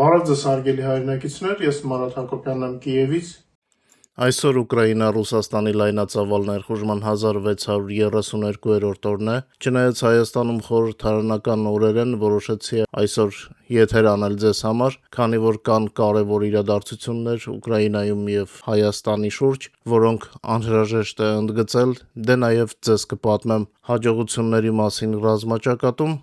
Բարև ձեզ հարգելի հայրենակիցներ, ես Մարատ Հակոբյանն եմ Կիևից։ Այսօր Ուկրաինա-Ռուսաստանի լայնածավալ ներխուժման 1632-րդ օրն է, չնայած Հայաստանում խորհրդարանական օրեր են, որոշեցի այսօր եթեր անել ձեզ համար, քանի որ կան կարևոր իրադարձություններ Ուկրաինայում և Հայաստանի շուրջ, որոնք անհրաժեշտ է ընդգծել, դե նաև ձեզ կպատմեմ հաջողությունների մասին ռազմաճակատում։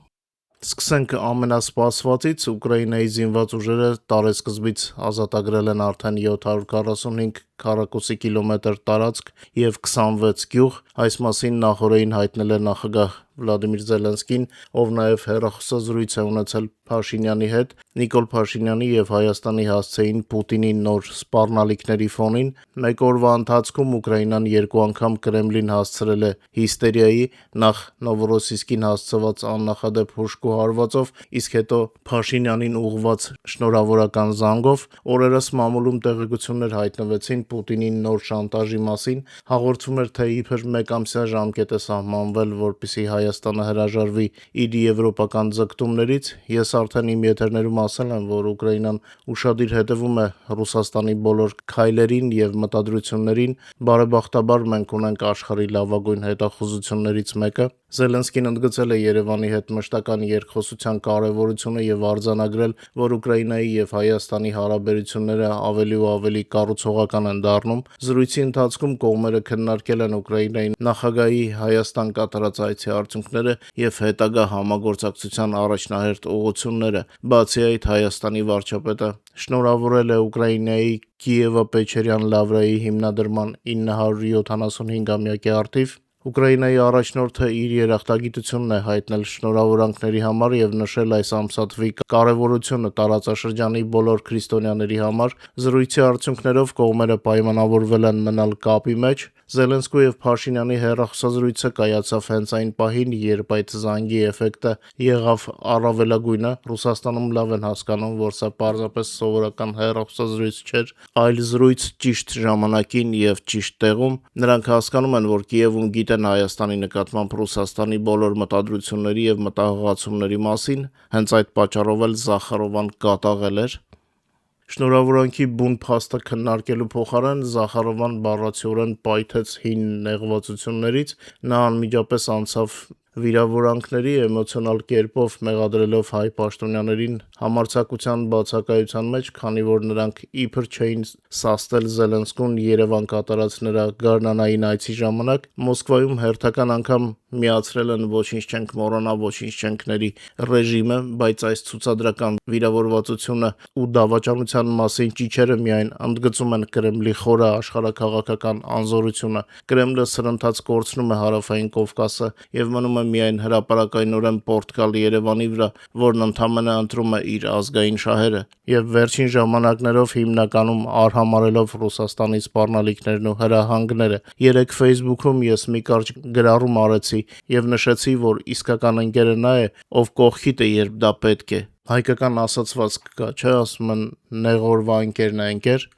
Սկսենք ամենասպասվածից, Ուկրաինայի զինված ուժերը տարեսկզբից ազատագրել են արդեն 745 քառակուսի կիլոմետր տարածք և 26 գյուղ, այս մասին նախօրեին հայտնել է նախագահ Վլադիմիր Զելենսկին, ով նաև հեռախոսազրույց է ունեցել Փաշինյանի հետ։ Նիկոլ Փաշինյանի և Հայաստանի հասցեին Պուտինի նոր սպառնալիքների ֆոնին մեկ օրվա ընթացքում Ուկրաինան երկու անգամ Կրեմլին հասցրել է հիստերիայի, նախ Նովորոսիսկին հասցված աննախադեպ հուժկու հարվածով, իսկ հետո Փաշինյանին ուղղված շնորհավորական զանգով։ Օրերս մամուլում տեղեկություններ հայտնվեցին Պուտինի նոր շանտաժի մասին, հաղորդվում էր, թե իբր մեկամսյա ժամկետ է սահմանվել, որպեսզի Հայաստանը հրաժարվի իր եվրոպական ձգտումներից։ Ես արդեն իմ եթերներում ասել եմ, որ Ուկրաինան ուշադիր հետևում է Ռուսաստանի բոլոր քայլերին և մտադրություններին։ Բարեբախտաբար մենք ունենք աշխարհի լավագույն հետախուզություններից մեկը։ Զելենսկին ընդգծել է Երևանի հետ մշտական երկխոսության կարևորությունը և արձանագրել, որ Ուկրաինայի և Հայաստանի հարաբերությունները ավելի ու ավելի կառուցողական են դառնում։ Զրույցի ընթացքում կողմերը քննարկել են Ուկրաինայի նախագահի Հայաստան կատարած այցի արդյունքները և հետագա համագործակցության առաջնահերթ ուղղությունները։ Բացի այդ, Հայաստանի վարչապետը շնորհավորել է Ուկրաինայի Կիևո-Պեչերյան Լավրայի հիմնադրման 975-ամյակի առթիվ։ Ուկրաինայի առաջնորդը իր երախտագիտությունն է հայտնել շնորհավորանքների համար և նշել այս ամսաթվի կարևորությունը տարածաշրջանի բոլոր քրիստոնյաների համար։ Զրույցի արդյունքներով կողմերը պայմանավորվել են մնալ կապի մեջ։ Զելենսկու և Փաշինյանի հեռախոսազրույցը կայացավ հենց այն պահին, երբ այդ զանգի էֆեկտը եղավ առավելագույնը։ Ռուսաստանում լավ են հասկանում, որ սա պարզապես սովորական հեռախոսազրույց չէր, այլ զրույց ճիշտ ժամանակին և ճիշտ տեղում։ Նրանք հասկանում են, որ Կիևում գիտեն Հայաստանի նկատմամբ Ռուսաստանի բոլոր մտադրությունների և մտահղացումների մասին, հենց այդ պատճառով էլ Զախարովան կատաղել էր։ Շնորհավորանքի բուն փաստը քննարկելու փոխարեն Զախարովան բառացիորեն պայթեց հին նեղվածություններից։ Նա անմիջապես անցավ վիրավորանքների, էմոցիոնալ կերպով մեղադրելով հայ պաշտոնյաներին համարձակության բացակայության մեջ, քանի որ նրանք իբր չէին սաստել Զելենսկուն Երևան կատարած նրա գարնանային այցի ժամանակ։ Մոսկվայում հերթական անգամ միացրել են ոչինչ չենք մոռանա, ոչինչ չենքների ռեժիմը, բայց այս ցուցադրական վիրավորվածությունը ու դավաճանության մասին ճիչերը միայն ընդգծում են Կրեմլի խորը աշխարհաքաղաքական անզորությունը։ Կրեմլը սրընթաց կորցնում է Հարավային Կովկասը և մնում է միայն հրապարակայնորեն Պորտգալ Երևանի վրա, որն ընդամենը ընտրում է իր ազգային շահերը և վերջին ժամանակներով հիմնականում արհամարհելով Ռուսաստանի սպառնալիքներն ու հրահանգները։ Երեկ Facebook-ում ես մի կարճ գրառում արեցի և նշեցի, որ իսկական ընկերը նա է, ով կողքիդ է, երբ դա պետք է։ Հայկական ասացվածք կա, չէ՞, ասում են նեղ օրվա ընկերն է ընկեր։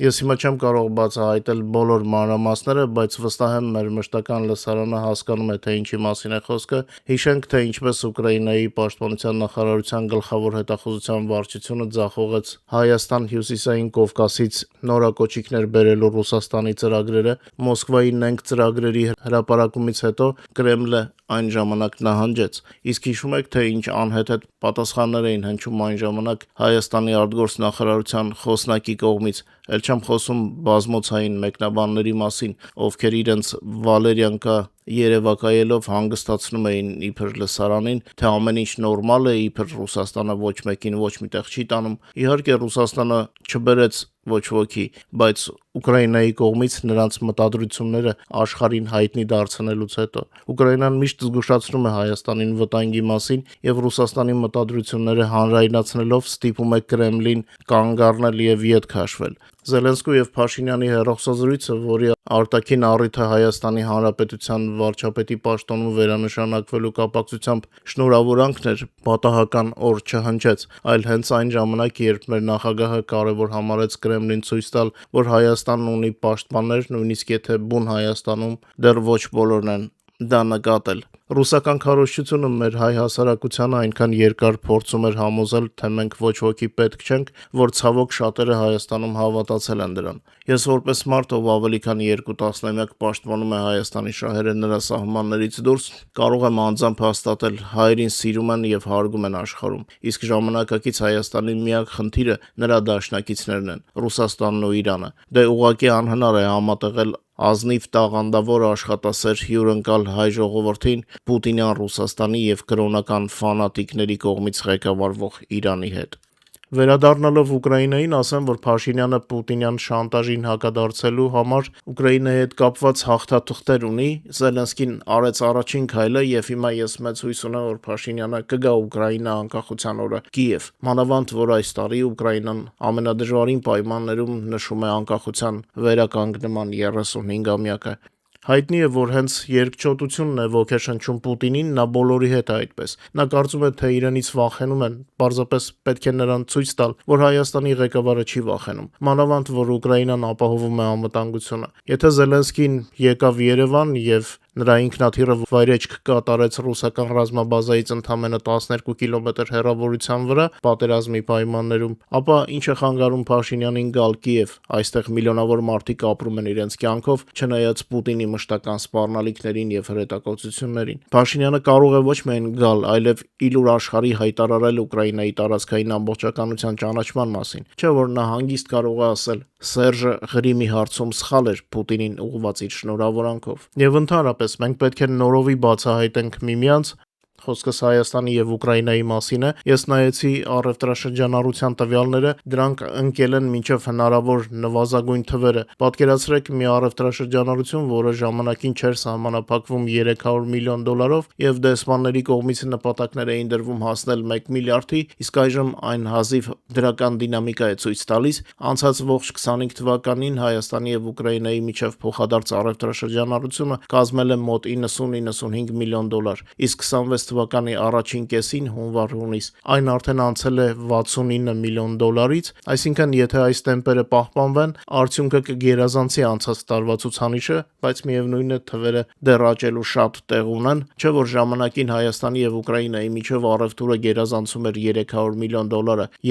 Ես հիմա չեմ կարող բացահայտել բոլոր մանրամասները, բայց վստահ եմ մեր մշտական լսարանը հասկանում է, թե ինչի մասին է խոսքը։ Հիշենք, թե ինչպես Ուկրաինայի պաշտպանության նախարարության գլխավոր հետախուզության վարչությունը ձախողեց Հայաստան Հյուսիսային Կովկասից նորակոչիկներ բերելու Ռուսաստանի ծրագրերը։ Մոսկվայի նենգ ծրագրերի հրապարակումից հետո Կրեմլը այն ժամանակ նահանջեց։ Իսկ հիշում եք, թե ինչ անհեթեթ պատասխաններ էին հնչում այն ժամանակ Հայաստանի արտգործնախարարության խոսնակի կողմից։ Էլ չեմ խոսում բազմոցային մեկնաբանների մասին, ովքեր իրենց վալերյանկա երևակայելով հանգստացնում էին իբր լսարանին, թե ամեն ինչ նորմալ է, իբր Ռուսաստանը ոչ մեկին ոչ միտեղ չի տանում։ Իհարկե Ռուսաստանը չբերեց ոչ ոքի, բայց Ուկրաինայի կողմից նրանց մտադրությունները աշխարհին հայտնի դարձնելուց հետո Ուկրաինան միշտ զգուշացնում է Հայաստանին վտանգի մասին և Ռուսաստանի մտադրությունները հանրայնացնելով ստիպում է Կրեմլին կանգ առնել և ետ քաշվել։ Զելենսկու և Փաշինյանի հեռախոսազրույցը, որի արտաքին առիթը Հայաստանի Հանրապետության վարչապետի պաշտոնում վերանշանակվելու կապակցությամբ շնորհավորանքն էր, պատահական օր չհնչեց, այլ հենց այն ժամանակ, երբ մեր նախագահը կարևոր համարեց Կրեմլին ցույց տալ, որ Հայաստանն ունի պաշտպաններ, նույնիսկ եթե բուն Հայաստանում դեռ ոչ բոլորն են դա նկատել։ Ռուսական քարոզչությունը մեր հայ հասարակությանը այնքան երկար փորձում էր համոզել, թե մենք ոչ ոքի պետք չենք, որ ցավոք շատերը Հայաստանում հավատացել են դրան։ Ես որպես մարդ, ով ավելի քան 2 տասնամյակ պաշտպանում է Հայաստանի շահերը նրա սահմաններից դուրս, կարող եմ անձամբ հաստատել՝ հայերին սիրում են եւ հարգում են աշխարհում, իսկ ժամանակակից Հայաստանի միակ խնդիրը նրա դաշնակիցներն են՝ Ռուսաստանն ու Իրանը։ Դե ուղղակի անհնար է համատեղել ազնիվ տաղանդավոր աշխատասեր հյուրընկալ հայ ժողովրդին Պուտինյան Ռուսաստանի եւ կրոնական ֆանատիկների կողմից ղեկավարվող Իրանի հետ։ Վերադառնալով Ուկրաինային, ասեմ, որ Փաշինյանը Պուտինյան շանտաժին հակադարձելու համար Ուկրաինայի հետ կապված հաղթաթղթեր ունի, Զելենսկին արեց առաջին քայլը եւ հիմա ես մեծ հույս ունեմ, որ Փաշինյանը կգա Ուկրաինա անկախության օրը Կիև, մանավանդ որ այս տարի Ուկրաինան ամենադժվարին պայմաններում նշում է անկախության վերականգնման 35-ամյակը։ Հայտնի է, որ հենց երկչոտությունն է ոգեշնչում Պուտինին, նա բոլորի հետ է այդպես։ Նա կարծում է, թե իրենից վախենում են, պարզապես պետք է նրան ցույց տալ, որ Հայաստանի ղեկավարը չի վախենում, մանավանդ որ Ուկրաինան ապահովում է անվտանգությունը։ Եթե Զելենսկին եկավ Երևան եւ նրա ինքնաթիռը վայրեջք կատարեց ռուսական ռազմաբազայից ընդամենը 12 կիլոմետր հեռավորության վրա պատերազմի պայմաններում, ապա ինչ է խանգարում Փաշինյանին գալ Կիև, այստեղ միլիոնավոր մարդիկ ապրում են իրենց կյանքով, չնայած Պուտինի մշտական սպառնալիքներին եւ հրետակոծություններին։ Փաշինյանը կարող է ոչ միայն գալ, այլև իլուր աշխարհի հայտարարել Ուկրաինայի տարածքային ամբողջականության ճանաչման մասին, չէ՞ որ նա հանգիստ կարող է ասել. Սերժը Ղրիմի հարցում սխալ էր Պուտինին ուղղված իր շնորհավորանքով։ Եվ ընդհանրապես մենք պետք է նորովի բացահայտենք միմյանց, խոսքս Հայաստանի եւ Ուկրաինայի մասին է, ես նայեցի առևտրաշրջանառության տվյալները, դրանք ընկել են մինչև հնարավոր նվազագույն թվերը։ Պատկերացրեք մի առևտրաշրջանառություն, որը ժամանակին չէր սահմանափակվում $300 միլիոն եւ դեսպանների կողմից նպատակներ էին դրվում հասնել 1 միլիարդի, իսկ այժմ այն հազիվ դրական դինամիկա է ցույց տալիս։ Անցած ողջ 25 թվականին Հայաստանի եւ Ուկրաինայի միջև փոխադարձ առևտրաշրջանառությունը կազմել է մոտ $90-95 միլիոն, իսկ 26 թվականի առաջին կեսին հունվար-հունիս այն արդեն անցել է $69 միլիոն, այսինքն եթե այս տեմպերը պահպանվեն, արդյունքը կգերազանցի անցած տարվա ցուցանիշը, բայց միևնույն է թվերը դեռ աճելու շատ տեղ ունեն, չէ՞ որ ժամանակին Հայաստանի եւ Ուկրաինայի միջև առևտուրը գերազանցում էր $300 միլիոն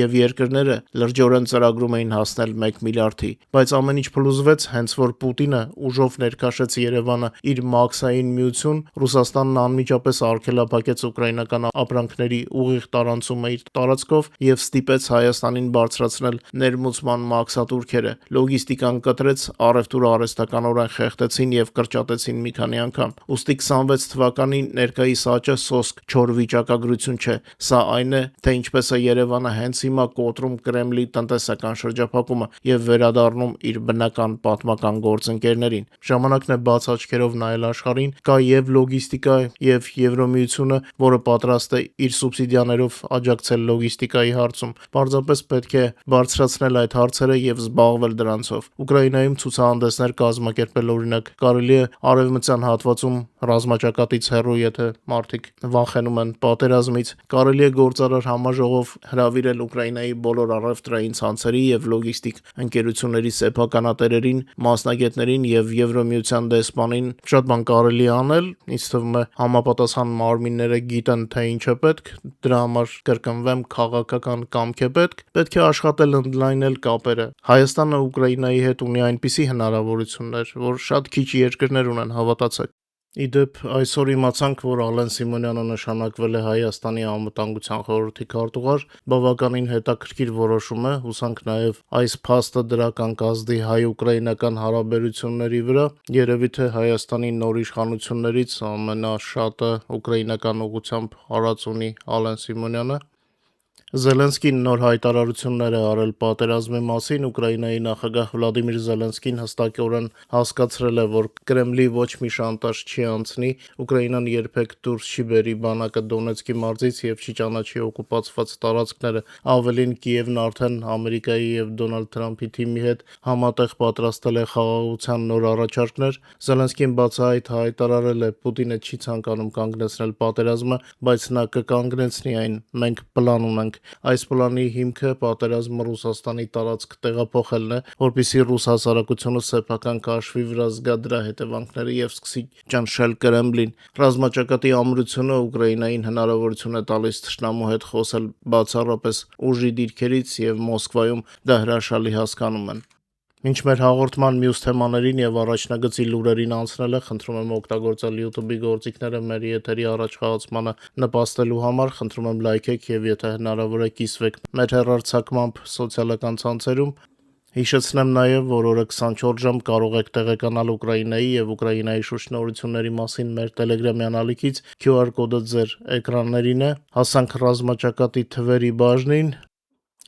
եւ երկրները լրջորեն ծրագրում էին հասնել 1 միլիարդի, բայց ամեն ինչ փլուզվեց հենց որ Պուտինը ուժով ներքաշեց Երևանը իր մաքսային միություն, Ռուսաստանն անմիջապես արգելափակեց ուկրաինական ապրանքների ուղիղ տարանցումը իր տարածքով եւ ստիպեց Հայաստանին բարձրացնել ներմուծման մաքսատուրքերը, լոգիստիկան կտրեց, առևտուրը արհեստականորեն խեղդեցին եւ կրճատեցին մի քանի անգամ։ Ուստի 26 թվականի ներկայիս աճը սոսկ չոր վիճակագրություն չէ, սա այն է, թե ինչպես է Երևանը հենց հիմա կոտրում Կրեմլի տնտեսական շրջափակումը եւ վերադառնում իր բնական պատմական գործընկերներին։ Ժամանակն է բաց աչքերով նայել աշխարհին, կա եւ լոգիստիկա եւ Եվրոմիությունը, որը պատրաստ է իր սուբսիդիաներով աջակցել լոգիստիկայի հարցում։ Պարզապես պետք է բարձրացնել այդ հարցերը եւ զբաղվել դրանցով։ Ուկրաինայում ցուցահանդեսներ կազմակերպել, օրինակ, կարելի է արևմտյան հատվածում ռազմաճակատից հեռու, եթե մարդիկ վախենում են պատերազմից, կարելի է գործարար համաժողով հրավիրել Ուկրաինայի բոլոր առևտրային ցանցերի եւ լոգիստիկ ընկերությունների սեփականատերերին, մասնագետներին եւ Եվրոմիության դեսպանին։ Շատ բան կարելի է անել, ինձ թվում է համապատասխան մարմինները գիտեն, թե ինչ է պետք, դրա համար կրկնվեմ, քաղաքական կամք է պետք է աշխատել ընդլայնել կապերը։ Հայաստանը Ուկրաինայի հետ ունի այնպիսի հնարավորություններ, որ շատ քիչ երկրներ ունեն, հավատացեք։ Իդեպ այսօր իմացանք, որ Ալեն Սիմոնյանը նշանակվել է Հայաստանի անվտանգության խորհրդի քարտուղար, բավականին հետաքրքիր որոշում է, հուսանք նաև այս փաստը դրական կազդի հայ-ուկրաինական հարաբերությունների վրա, երևի թե Հայաստանի նոր իշխանություններից ամենաշատը ուկրաինական ուղղությամբ արած ունի Ալեն Սիմոնյանը։ Զելենսկին նոր հայտարարություններ է արել պատերազմի մասին, Ուկրաինայի նախագահ Վլադիմիր Զելենսկին հստակորեն հասկացրել է, որ Կրեմլի ոչ մի շանտաժ չի անցնի, Ուկրաինան երբեք դուրս չի բերի բանակը Դոնեցկի մարզից եւ չի ճանաչի օկուպացված տարածքները, ավելին Կիևն արդեն Ամերիկայի եւ Դոնալդ Թրամփի թիմի հետ համատեղ պատրաստել է խաղաղության նոր առաջարկներ, Զելենսկին բացահայտ հայտարարել է Պուտինը չի ցանկանում կանգնեցնել պատերազմը, բայց նա կկանգնեցնի այն, մենք պլան ունենք Այս պլանի հիմքը պատերազմը Ռուսաստանի տարածք տեղափոխելն է, որպեսզի ռուս հասարակությունը սեփական քաշվի վրա զգա դրա հետևանքները եւ սկսի ճնշել Կրեմլին։ Ռազմաճակատի ամրությունը Ուկրաինային հնարավորություն է տալիս թշնամու հետ խոսել բացառապես ուժի դիրքերից եւ Մոսկվայում դա հրաշալի հասկանում են։ Մինչ մեր հաղորդման մյուս թեմաներին եւ առաջնագծի լուրերին անցնելը, խնդրում եմ օգտագործել YouTube-ի գործիքները մեր եթերի առաջխաղացմանը նպաստելու համար, խնդրում եմ լայքեք եւ եթե հնարավոր է կիսվեք մեր հեռարձակմամբ սոցիալական ցանցերում։ Հիշեցնեմ նաեւ, որ օրը 24 ժամ կարող եք տեղեկանալ Ուկրաինայի եւ Ուկրաինայի շուրջնորությունների մասին մեր Telegram-յան ալիքից, QR կոդը ձեր էկրաններին է։ Հասանք ռազմաճակատի թվերի բաժնին։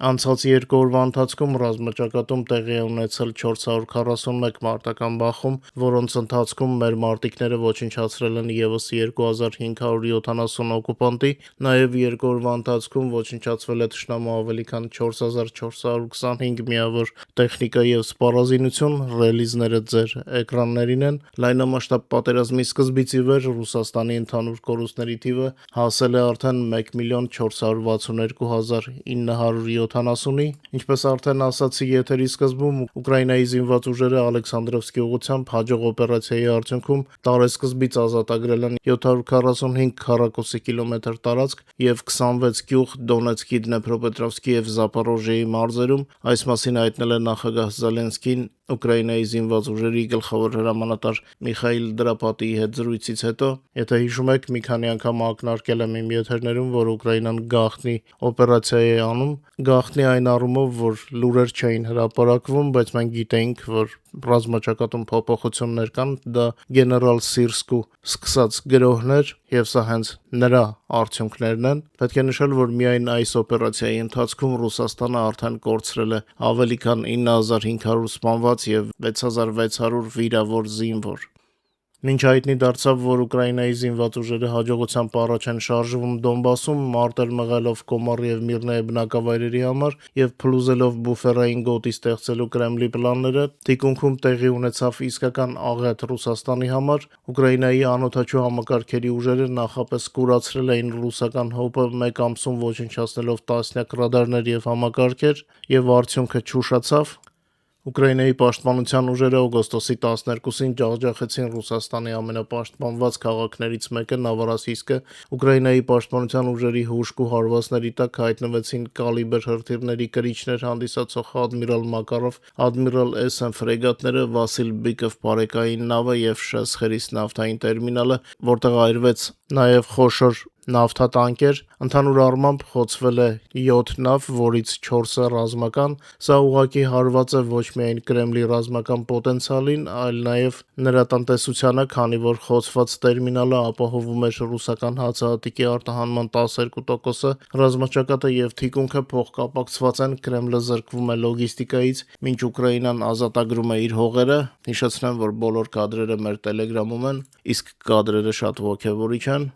Անցած 2 օրվա ընթացքում ռազմաճակատում տեղի է ունեցել 441 մարտական բախում, որոնց ընթացքում մեր մարտիկները ոչնչացրել են ևս 2570 օկուպանտի, նաև 2 օրվա ընթացքում ոչնչացվել է թշնամու ավելի քան 4425 միավոր տեխնիկա եւ սպառազինություն, ռելիզները ձեր էկրաններին են։ Լայնամասշտաբ պատերազմի սկզբից ի վեր Ռուսաստանի ընդհանուր կորուստների թիվը հասել է արդեն 1,462,970-ի, ինչպես արդեն ասացի եթերի սկզբում, Ուկրաինայի զինված ուժերը Ալեքսանդրովսկի ուղղությամբ հաջող օպերացիայի արդյունքում տարեսկզբից ազատագրել են 745 քառակուսի կիլոմետր տարածք եւ 26 գյուղ Դոնեցկի, Դնեպրոպետրովսկի եւ Զապորոժիեի մարզերում, այս մասին հայտնել է նախագահ Զելենսկին Ուկրաինայի զինված ուժերի գլխավոր հրամանատար Միխայիլ Դրապատիի հետ զրույցից հետո։ Եթե հիշում եք, մի քանի անգամ ակնարկել եմ իմ եթերներում, որ Ուկրաինան գաղտնի օպերացիա է անում, գաղտնի այն առումով, որ լուրեր չէին հրապարակվում, բայց մենք գիտեինք, որ ռազմաճակատում փոփոխություններ կան, դա գեներալ Սիրսկու սկսած գրոհներ եւ սա հենց նրա արդյունքներն են։ Պետք է նշել, որ միայն այս օպերացիայի ընթացքում Ռուսաստանը արդեն կորցրել է ավելի քան 9500 սպանված եւ 6600 վիրավոր զինվոր։ Մինչ հայտնի դարձավ, որ Ուկրաինայի զինված ուժերը հաջողությամբ առաջ են շարժվում Դոնբասում, մարտեր մղելով Կոմար եւ Միրնեի բնակավայրերի համար եւ փլուզելով բուֆերային գոտի ստեղծելու Կրեմլի պլանները, թիկունքում տեղի ունեցավ իսկական աղետ Ռուսաստանի համար։ Ուկրաինայի անօդաչու համակարգերի ուժերը նախապես կուրացրել էին ռուսական հոպը մեկ ամսում ոչնչացնելով տասնյակ ռադարներ եւ համակարգեր, եւ արդյունքը չուշացավ։ Ուկրաինայի պաշտպանության ուժերը օգոստոսի 12-ին ջախջախեցին Ռուսաստանի ամենապաշտպանված քաղաքներից մեկը Նովորոսիյսկը։ Ուկրաինայի պաշտպանության ուժերի հուժկու հարվածների տակ հայտնվեցին կալիբր հրթիռների կրիչներ հանդիսացող Ադմիրալ Մակարով, Ադմիրալ SM ֆրեգատները, Վասիլ Բիկով բարեկային նավը եւ Շեսխերիս նավթային տերմինալը, որտեղ այրվեց նաեւ խոշոր նավթատանկեր։ Ընդհանուր առմամբ խոցվել է 7 նավ, որից 4-ը ռազմական։ Սա ուղղակի հարված է ոչ միայն Կրեմլի ռազմական պոտենցիալին, այլ նաև նրա տնտեսությանը, քանի որ խոցված տերմինալը ապահովում էր ռուսական հացահատիկի արտահանման 12%-ը։ Ռազմաճակատը եւ թիկունքը փոխկապակցված են, Կրեմլը զրկվում է լոգիստիկայից, մինչ Ուկրաինան ազատագրում է իր հողերը։ Հիշեցնեմ, որ բոլոր կադրերը մեր Telegram-ում են, իսկ կադրերը շատ ոգևորիչ են։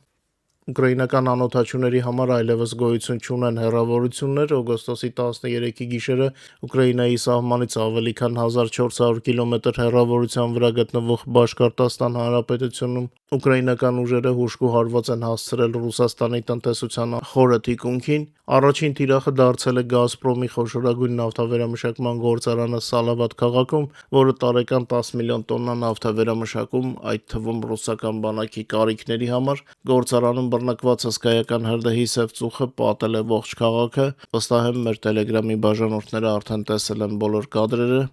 Ուկրաինական անօդաչուների համար այլևս գոյություն չունեն հեռավորություններ։ Օգոստոսի 13-ի գիշերը Ուկրաինայի սահմանից ավելի քան 1400 կիլոմետր հեռավորության վրա գտնվող Բաշկորտոստան Հանրապետությունում ուկրաինական ուժերը հուժկու հարված են հասցրել Ռուսաստանի տնտեսության խորը թիկունքին։ Առաջին թիրախը դարձել է Գազպրոմի խոշորագույն նավթավերամշակման գործարանը Սալավատ քաղաքում, որը տարեկան 10 միլիոն տոննա նավթ է վերամշակում, այդ թվում ռուսական բանակի կարիքների համար։ Գործարանում բռնկված հսկայական հրդեհի սև ծուխը պատել է ողջ քաղաքը։ Վստահ եմ, մեր Telegram-ի բաժանորդները արդեն տեսել են բոլոր կադրերը։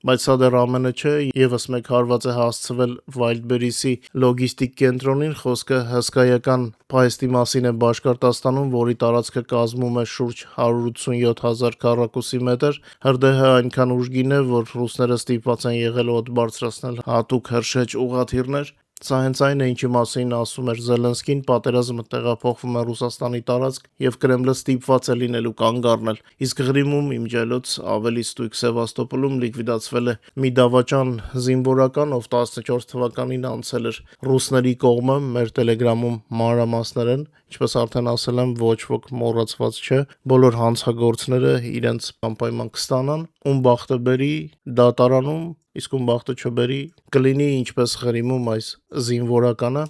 Բայց սա դեռ ամենը չէ, եւս մեկ հարված է հասցվել Վայլդբերիսի լոգիստիկ կենտրոնին, խոսքը հսկայական պահեստի մասին է Բաշկորտոստանում, որի տարածքը կազմում է շուրջ 187,000 քառակուսի մետր։ Հրդեհը այնքան ուժգին է, որ ռուսները ստիպված են եղել օդ բարձրացնել հատուկ հրշեջ ուղղաթիռներ։ Սա հենց այն է, ինչի մասին ասում էր Զելենսկին, պատերազմը տեղափոխվում է Ռուսաստանի տարածք եւ Կրեմլը ստիպված է լինելու կանգ առնել։ Իսկ Ղրիմում, իմջելոց ավելի ստույգ Սևաստոպոլում լիկվիդացվել է մի դավաճան զինվորական, ով 14 թվականին անցել էր ռուսների կողմը, մեր Telegram-ում մանրամասներ են, ինչպես արդեն ասել եմ, ոչ ոք մոռացված չէ, բոլոր հանցագործները իրենց անպայման կստանան, ում բախտը բերի դատարանում, իսկ ում բախտը չբերի կլինի ինչպես Ղրիմում այս զինվորականը։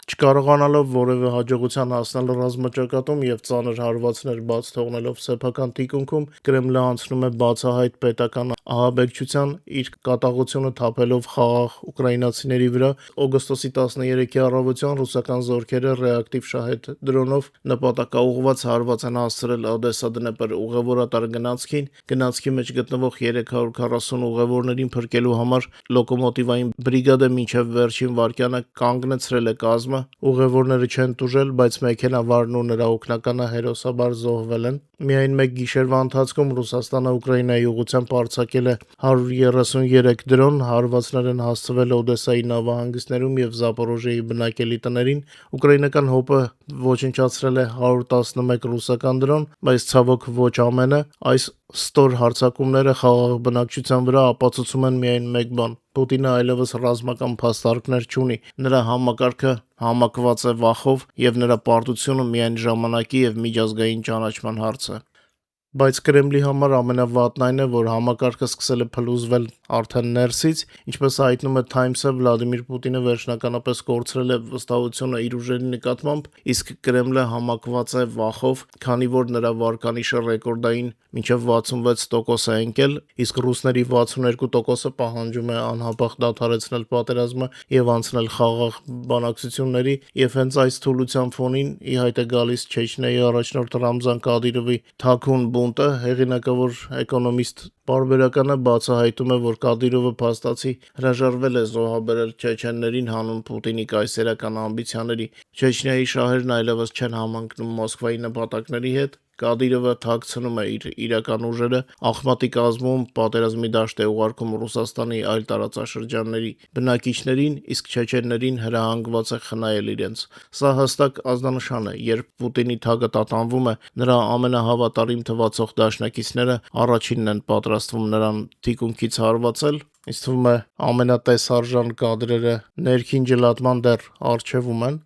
Չկարողանալով որևէ հաջողության հասնել ռազմաճակատում եւ ծանր հարվածներ բաց թողնելով սեփական թիկունքում, Կրեմլը անցնում է բացահայտ պետական ահաբեկչության, իր կատաղությունը թափելով խաղաղ ուկրաինացիների վրա։ Օգոստոսի 13-ի առավոտյան ռուսական զորքերը ռեակտիվ շահեդ դրոնով նպատակաուղղված հարված են հասցրել Օդեսա-Դնեպր ուղևորատար գնացքի մեջ գտնվող 340 ուղևորներին փրկելու համար լոկոմոտիվային բրիգադը մինչև վերջին վայրկյանը կանգնեցրել է կազմը։ Ուղևորները չեն տուժել, բայց մեքենավարն ու նրա օգնականը հերոսաբար զոհվել են։ Միայն մեկ գիշերվա ընթացքում Ռուսաստանը Ուկրաինայի ուղղությամբ արձակել է 133 դրոն, հարվածներ են հասցվել Օդեսայի նավահանգիստներում եւ Զապորոժիեի բնակելի տներին։ Ուկրաինական ՀՕՊ-ը ոչնչացրել է 111 ռուսական դրոն, բայց ցավոք ոչ ամենը։ Այս ստոր հարձակումները խաղաղ բնակչության վրա ապացուցում են միայն մեկ բան. Պուտինը այլևս ռազմական փաստարկներ չունի, նրա համակարգը համակված է վախով եւ նրա պարտությունը միայն ժամանակի եւ միջազգային ճանաչման հարց է։ Բայց Կրեմլի համար ամենավատն այն է, որ համակարգը սկսել է փլուզվել արդեն ներսից, ինչպես հայտնում է Times-ը, Վլադիմիր Պուտինը վերջնականապես կորցրել է վստահությունը իր ուժերի նկատմամբ, իսկ Կրեմլը համակված է վախով, քանի որ նրա վարկանիշը ռեկորդային մինչև 66% է ընկել, իսկ ռուսների 62%-ը պահանջում է անհապաղ դադարեցնել պատերազմը եւ անցնել խաղաղ բանակցությունների, եւ հենց այս թուլության ֆոնին ի հայտ է գալիս Չեչնիայի առաջնորդ Ռամզան Կադիրովի թաքուն բունտը։ Հեղինակավոր Էկոնոմիստ պարբերականը բացահայտում է, որ Կադիրովը փաստացի հրաժարվել է զոհաբերել չեչեններին հանուն Պուտինի կայսերական ամբիցիաների։ Չեչնիայի շահերն այլևս չեն համընկնում Մոսկվայի նպատակների հետ։ Կադիրովը թաքցնում է իր իրական ուժերը, Ախմատի կազմում պատերազմի դաշտ է ուղարկում Ռուսաստանի այլ տարածաշրջանների բնակիչներին, իսկ չեչեններին հրահանգված է խնայել իրենց։ Սա հստակ ազդանշան է, երբ Պուտինի թագը տատանվում է, նրա ամենահավատարիմ թվացող դաշնակիցները առաջինն են պատրաստվում նրան թիկունքից հարվածել։ Ինձ թվում է ամենատեսարժան կադրերը ներքին ջլատման դեռ առջևում են։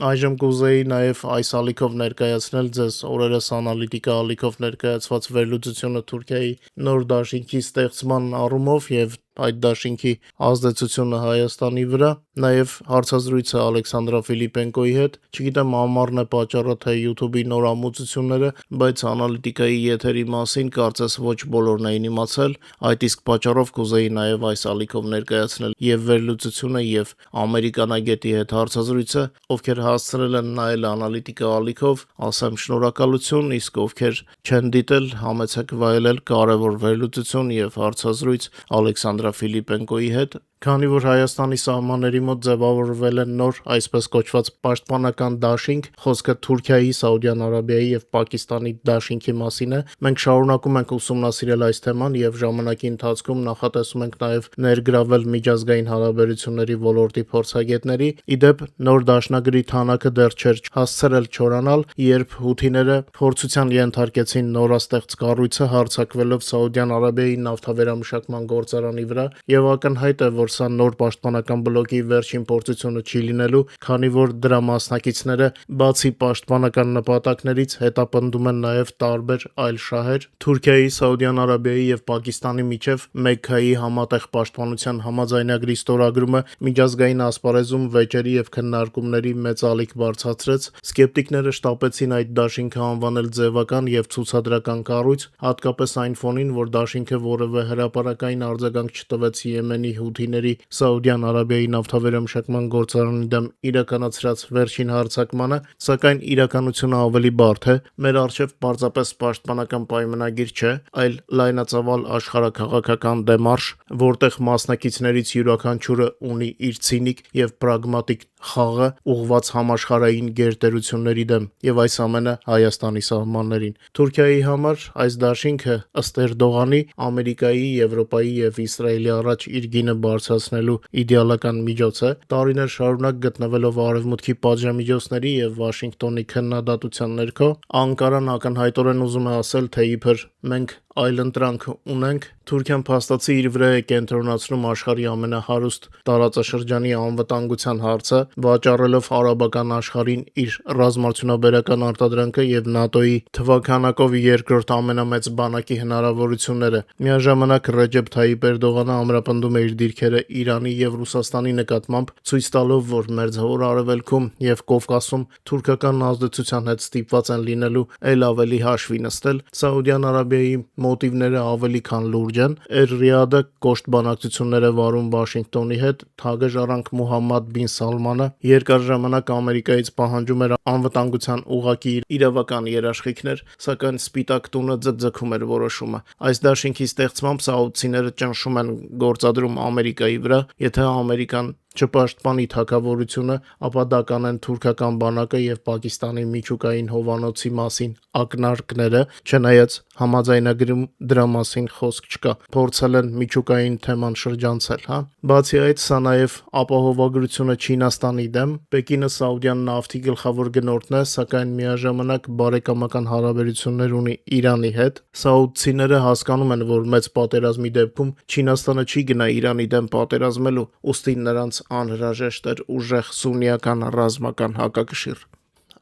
Այժմ կուզեի նաև այս ալիքով ներկայացնել ձեզ օրերս անալիտիկա ալիքով ներկայացված վերլուծությունը Թուրքիայի նոր դաշինքի ստեղծման առումով եւ այդ դաշինքի ազդեցությունը Հայաստանի վրա, նաև հարցազրույցը Ալեքսանդրա Ֆիլիպենկոյի հետ։ Չգիտեմ ամառն է պատճառը թե YouTube-ի նոր ամուծությունները, բայց անալիտիկայի եթերի մասին կարծես ոչ բոլորն էին իմացել, այդ իսկ պատճառով կուզեի նաև այս ալիքով ներկայացնել եւ վերլուծությունը եւ ամերիկանագետի հետ հարցազրույցը, ովքեր հասցրել են նայել անալիտիկա ալիքով, ասեմ շնորհակալություն, իսկ ովքեր չեն դիտել, համեցեք վայելել կարևոր վերլուծություն եւ հարցազրույց Ալեքսանդրա Ֆիլիպենկոյի հետ։ Քանի որ Հայաստանի սահմանների մոտ ձևավորվել է նոր այսպես կոչված պաշտպանական դաշինք, խոսքը Թուրքիայի, Սաուդյան Արաբիայի եւ Պակիստանի դաշինքի մասին է, մենք շարունակում ենք ուսումնասիրել այս թեման եւ ժամանակի ընթացքում նախատեսում ենք նաեւ ներգրավել միջազգային հարաբերությունների ոլորտի փորձագետների։ Իդեպ նոր դաշնագրի թանակը դեռ չէր հասցրել չորանալ, երբ հութիները փորձության ենթարկեցին նորաստեղծ կառույցը հարձակվելով Սաուդյան Արաբիայի նավթավերամշակման գործարանի վրա, եւ ակնհայտ է, որ սա նոր պաշտպանական բլոկի վերջին փորձությունը չի լինելու, քանի որ դրա մասնակիցները բացի պաշտպանական նպատակներից հետապնդում են նաև տարբեր այլ շահեր։ Թուրքիայի, Սաուդյան Արաբիայի եւ Պակիստանի միջև Մեքքայի համատեղ պաշտպանության համաձայնագրի ստորագրումը միջազգային ասպարեզում վեճերի եւ քննարկումների մեծ ալիք բարձրացրեց։ Սկեպտիկները շտապեցին այդ դաշինքը անվանել ձևական եւ ցուցադրական կառույց, հատկապես այն ֆոնին, որ դաշինքը որևէ հրապարակային արձագանք չտվեց Եմենի հութիների Սաուդյան Արաբիայի նավթավերամշակման գործարանի դեմ իրականացրած վերջին հարձակմանը, սակայն իրականությունը ավելի բարդ է։ Մեր առջև պարզապես պաշտպանական պայմանագիր չէ, այլ լայնածավալ աշխարհաքաղաքական դեմարշ, որտեղ մասնակիցներից յուրաքանչյուրը ունի իր ցինիկ եւ պրագմատիկ խաղը ուղղված համաշխարհային գերտերությունների դեմ, եւ այս ամենը Հայաստանի սահմաններին։ Թուրքիայի համար այս դաշինքը ըստ Էրդողանի Ամերիկայի, Եվրոպայի եւ Իսրայելի առաջ իր գինը բարձրացնելու իդեալական միջոց է։ Տարիներ շարունակ գտնվելով Արևմուտքի պատժամիջոցների եւ Վաշինգտոնի քննադատության ներքո, Անկարան ակնհայտորեն ուզում է ասել, թե իբր մենք այլընտրանք ունենք։ Թուրքիան փաստացի իր վրա է կենտրոնացնում աշխարհի ամենահարուստ տարածաշրջանի անվտանգության հարցը, վաճառելով արաբական աշխարհին իր ռազմարդյունաբերական արտադրանքը եւ ՆԱՏՕ-ի թվաքանակով երկրորդ ամենամեծ բանակի հնարավորությունները։ Միաժամանակ Ռեջեփ Թայիպ Էրդողանը ամրապնդում է իր դիրքերը Իրանի եւ Ռուսաստանի նկատմամբ, ցույց տալով, որ Մերձավոր Արևելքում եւ Կովկասում թուրքական ազդեցության հետ ստիպված են լինելու ել ավելի հաշվի նստել։ Սաուդյան Արաբիայի մոտիվները ավելի քան լուրջ են։ Էր-Ռիադը կոշտ բանակցություններ է վարում Վաշինգտոնի հետ։ Թագաժառանգ Մուհամմադ բին Սալմանը երկար ժամանակ Ամերիկայից պահանջում էր անվտանգության ուղղակի իրավական երաշխիքներ, սակայն Սպիտակ տունը ձգձգում էր որոշումը։ Այս դաշինքի ստեղծմամբ սաուդցիները ճնշում են գործադրում Ամերիկայի վրա, եթե Ամերիկան չպաշտպանի թագավորությունը, ապա դա կանեն թուրքական բանակը եւ Պակիստանի միջուկային հովանոցի մասին ակնարկները, չնայած համաձայնագրում դրա մասին խոսք չկա։ Փորձել են միջուկային թեման շրջանցել, Բացի այդ, սա նաեւ ապահովագրությունը Չինաստանի դեմ։ Պեկինը Սաուդյան նավթի գլխավոր գնորդն է, սակայն միաժամանակ բարեկամական հարաբերություններ ունի Իրանի հետ։ Սաուդցիները հասկանում են, որ մեծ պատերազմի դեպքում Չինաստանը չի գնա Իրանի դեմ պատերազմելու, ուստի նրանց անհրաժեշտ էր ուժեղ սուննիական ռազմական հակակշիռ։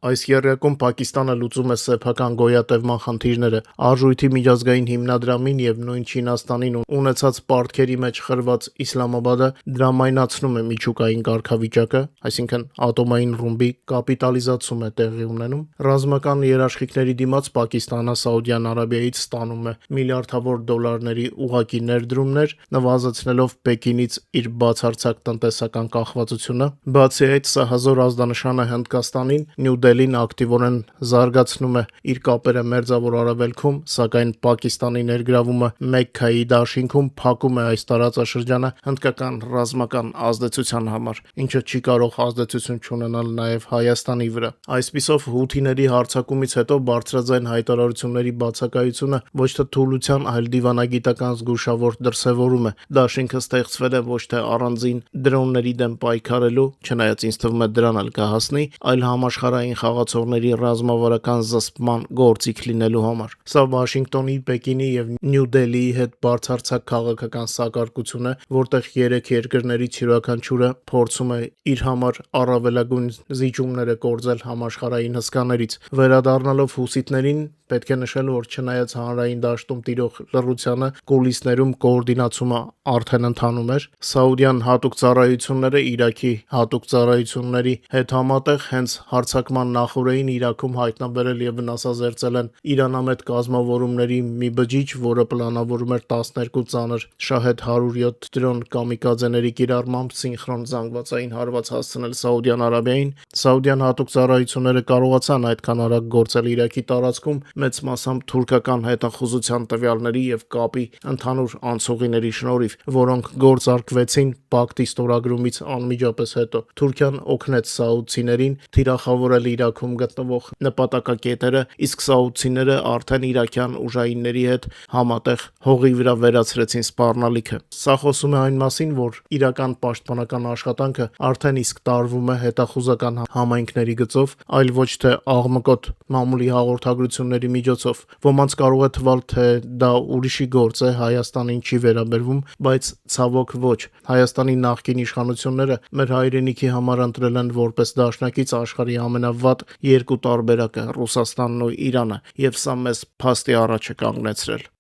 Այս եռյակում Պակիստանը լուծում է սեփական գոյատևման խնդիրները։ Արժույթի միջազգային հիմնադրամին եւ նույն Չինաստանին ունեցած պարտքերի մեջ խրված Իսլամաբադը դրամայնացնում է միջուկային կարգավիճակը, այսինքն ատոմային ռումբի կապիտալիզացում է տեղի ունենում։ Ռազմական երաշխիքների դիմաց Պակիստանը Սաուդյան Արաբիայից ստանում է միլիարդավոր դոլարների ուղղակի ներդրումներ, նվազեցնելով Պեկինից իր բացարձակ տնտեսական կախվածությունը։ Բացի այդ, սա հզոր ազդանշան է Հնդկաստանին։ Նյու Դելին ակտիվորեն զարգացնում է իր կապերը Մերձավոր Արևելքում, սակայն Պակիստանի ներգրավումը Մեքքայի դաշինքում փակում է այս տարածաշրջանը հնդկական ռազմական ազդեցության համար, ինչը չի կարող ազդեցություն չունենալ նաև Հայաստանի վրա։ Այսպիսով, հութիների հարձակումից հետո բարձրաձայն հայտարարությունների բացակայությունը ոչ թե թուլության, այլ դիվանագիտական զգուշավոր դրսևորում է։ Դաշինքը ստեղծվել է ոչ թե առանձին դրոնների դեմ պայքարելու, չնայած ինձ թվում է դրան էլ կհասնի, այլ համաշխարհային խաղացողների ռազմավարական զսպման գործիք լինելու համար։ Սա Վաշինգտոնի, Պեկինի եւ Նյու Դելիի հետ բարձրացակ քաղաքական սակարկություն է, որտեղ երեք երկրներից յուրաքանչյուրը փորձում է իր համար առավելագույն զիջումները կորձել համաշխարհային հսկաներից։ Վերադառնալով հուսիտներին, պետք է նշել, որ չնայած հանրային դաշտում տիրող լռությանը, կուլիսներում կոորդինացումը արդեն ընթանում էր։ Սաուդյան հատուկ ծառայությունները Իրաքի հատուկ ծառայությունների հետ համատեղ հենց հարձակման նախօրեին Իրաքում հայտնաբերել եւ վնասազերծել են իրանամետ կազմավորումների մի բջիջ, որը պլանավորում էր 12 ծանր Շահեդ 107 դրոն կամիկաձեների կիրառմամբ սինխրոն զանգվածային հարված հասցնել Սաուդյան Արաբիային։ Սաուդյան հատուկ ծառայությունները կարողացան այդքան արագ գործել Իրաքի տարածքում մեծ մասամբ թուրքական հետախուզության տվյալների եւ կապի ընդհանուր անցուղիների շնորհիվ, որոնք գործարկվեցին պակտի ստորագրումից անմիջապես հետո։ Թուրքիան օգնեց սաուդցիներին թիրախավորել Իրաքում գտնվող նպատակակետերը, իսկ սաուդցիները արդեն իրաքյան ուժայինների հետ համատեղ հողի վրա վերացրեցին սպառնալիքը։ Սա խոսում է այն մասին, որ իրական պաշտպանական աշխատանքը արդեն իսկ տարվում է հետախուզական համայնքների գծով, այլ ոչ թե աղմկոտ մամուլի հաղորդագրությունների միջոցով։ Ոմանց կարող է թվալ, թե դա ուրիշի գործ է, Հայաստանին չի վերաբերվում, բայց ցավոք ոչ։ Հայաստանի նախկին իշխանությունները մեր հայրենիքի համար ընտրել են որպես դաշնակից աշխարհի ամենավատ երկու տարբերակը՝ Ռուսաստանն ու Իրանը, եւ սա մեզ փաստի առաջ է կանգնեցրել։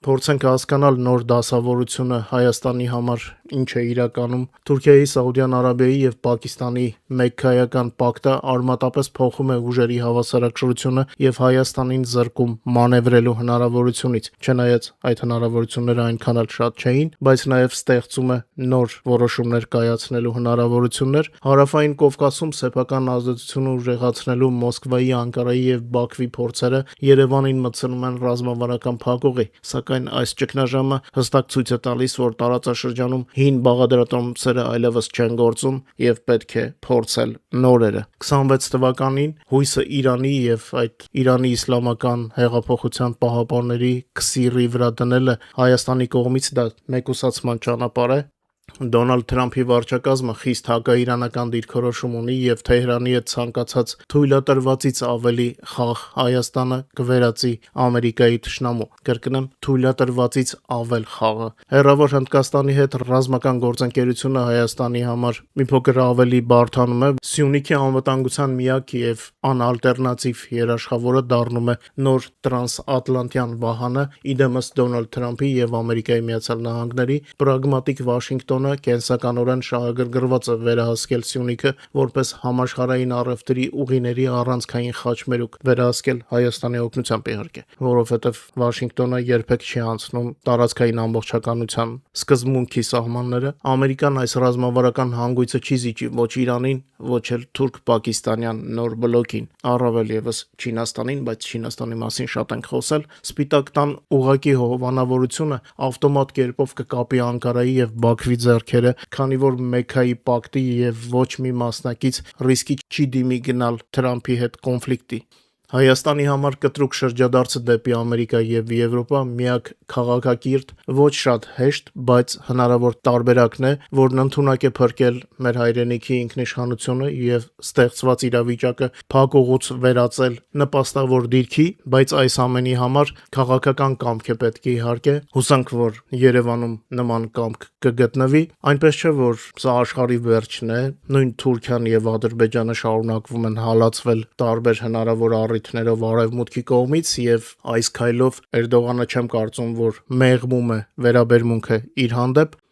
Փորձենք հասկանալ նոր դասավորությունը Հայաստանի համար ինչ է իրականում։ Թուրքիայի, Սաուդյան Արաբիայի եւ Պակիստանի Մեքքայական պակտը արմատապես փոխում է ուժերի հավասարակշռությունը եւ Հայաստանին զրկում մանևրելու հնարավորությունից, չնայած այդ հնարավորությունները այնքան էլ շատ չէին, բայց նաեւ ստեղծում է նոր որոշումներ կայացնելու հնարավորություններ։ Հարավային Կովկասում սեփական ազդեցությունը ուժեղացնելու Մոսկվայի, Անկարայի եւ Բաքվի փորձերը Երևանին մտցնում են ռազմավարական փակուղի, սակայն այս ճգնաժամը հստակ ցույց է տալիս, որ տարածաշրջանում հին բաղադրատոմսերը այլևս չեն գործում եւ պետք է փորձել նորերը։ 26 թվականին հույսը Իրանի եւ այդ Իրանի իսլամական հեղափոխության պահապանների քսիրի վրա դնելը Հայաստանի կողմից դա մեկուսացման ճանապարհ է։ Դոնալդ Թրամփի վարչակազմը խիստ հակաիրանական դիրքորոշում ունի եւ Թեհրանի հետ ցանկացած թույլատրվածից ավելի խաղ Հայաստանը կվերածի Ամերիկայի թշնամու։ Կրկնեմ, թույլատրվածից ավել խաղը։ Հեռավոր Հնդկաստանի հետ ռազմական գործընկերությունը Հայաստանի համար մի փոքր ավելի բարդանում է։ Սյունիքի անվտանգության միակ եւ անալտերնատիվ երաշխավորը դառնում է նոր տրանսատլանտյան վահանը, իդեմս Դոնալդ Թրամփի եւ Ամերիկայի Միացյալ Նահանգների պրագմատիկ Վաշինգտոնը կենսականորեն շահագրգռված է վերահսկել Սյունիքը որպես համաշխարհային առևտրի ուղիների առանցքային խաչմերուկ, վերահսկել Հայաստանի օգնությամբ իհարկե, որովհետև Վաշինգտոնը երբեք չի անցնում տարածքային ամբողջականության սկզբունքի սահմանները։ Ամերիկան այս ռազմավարական հանգույցը չի զիջի ոչ Իրանին, ոչ էլ թուրք-պակիստանյան նոր բլոկին, առավել եւս Չինաստանին, բայց Չինաստանի մասին շատ ենք խոսել։ Սպիտակ տան ուղղակի հովանավորությունը ավտոմատ կերպով կկապի Անկարայի եւ Բաքվի ձեռքերը, քանի որ Մեքքայի պակտի եւ ոչ մի մասնակից ռիսկի չի դիմի գնալ Թրամփի հետ կոնֆլիկտի։ Հայաստանի համար կտրուկ շրջադարձը դեպի Ամերիկա եւ Եվրոպա միակ քաղաքակիրթ, ոչ շատ հեշտ, բայց հնարավոր տարբերակն է, որն ընդունակ է փրկել մեր հայրենիքի ինքնիշխանությունը եւ ստեղծված իրավիճակը փակուղուց վերածել նպաստավոր դիրքի, բայց այս ամենի համար քաղաքական կամք է պետք է իհարկե։ Հուսանք, որ Երևանում նման կամք կգտնվի, այնպես չէ, որ սա աշխարհի վերջն է, նույն Թուրքիան եւ Ադրբեջանը շարունակվում են հալածվել տարբեր հնարավոր առիթներով Արևմուտքի կողմից եւ այս քայլով Էրդողանը չեմ կարծում, որ մեղմում է վերաբերմունքը իր հանդեպ։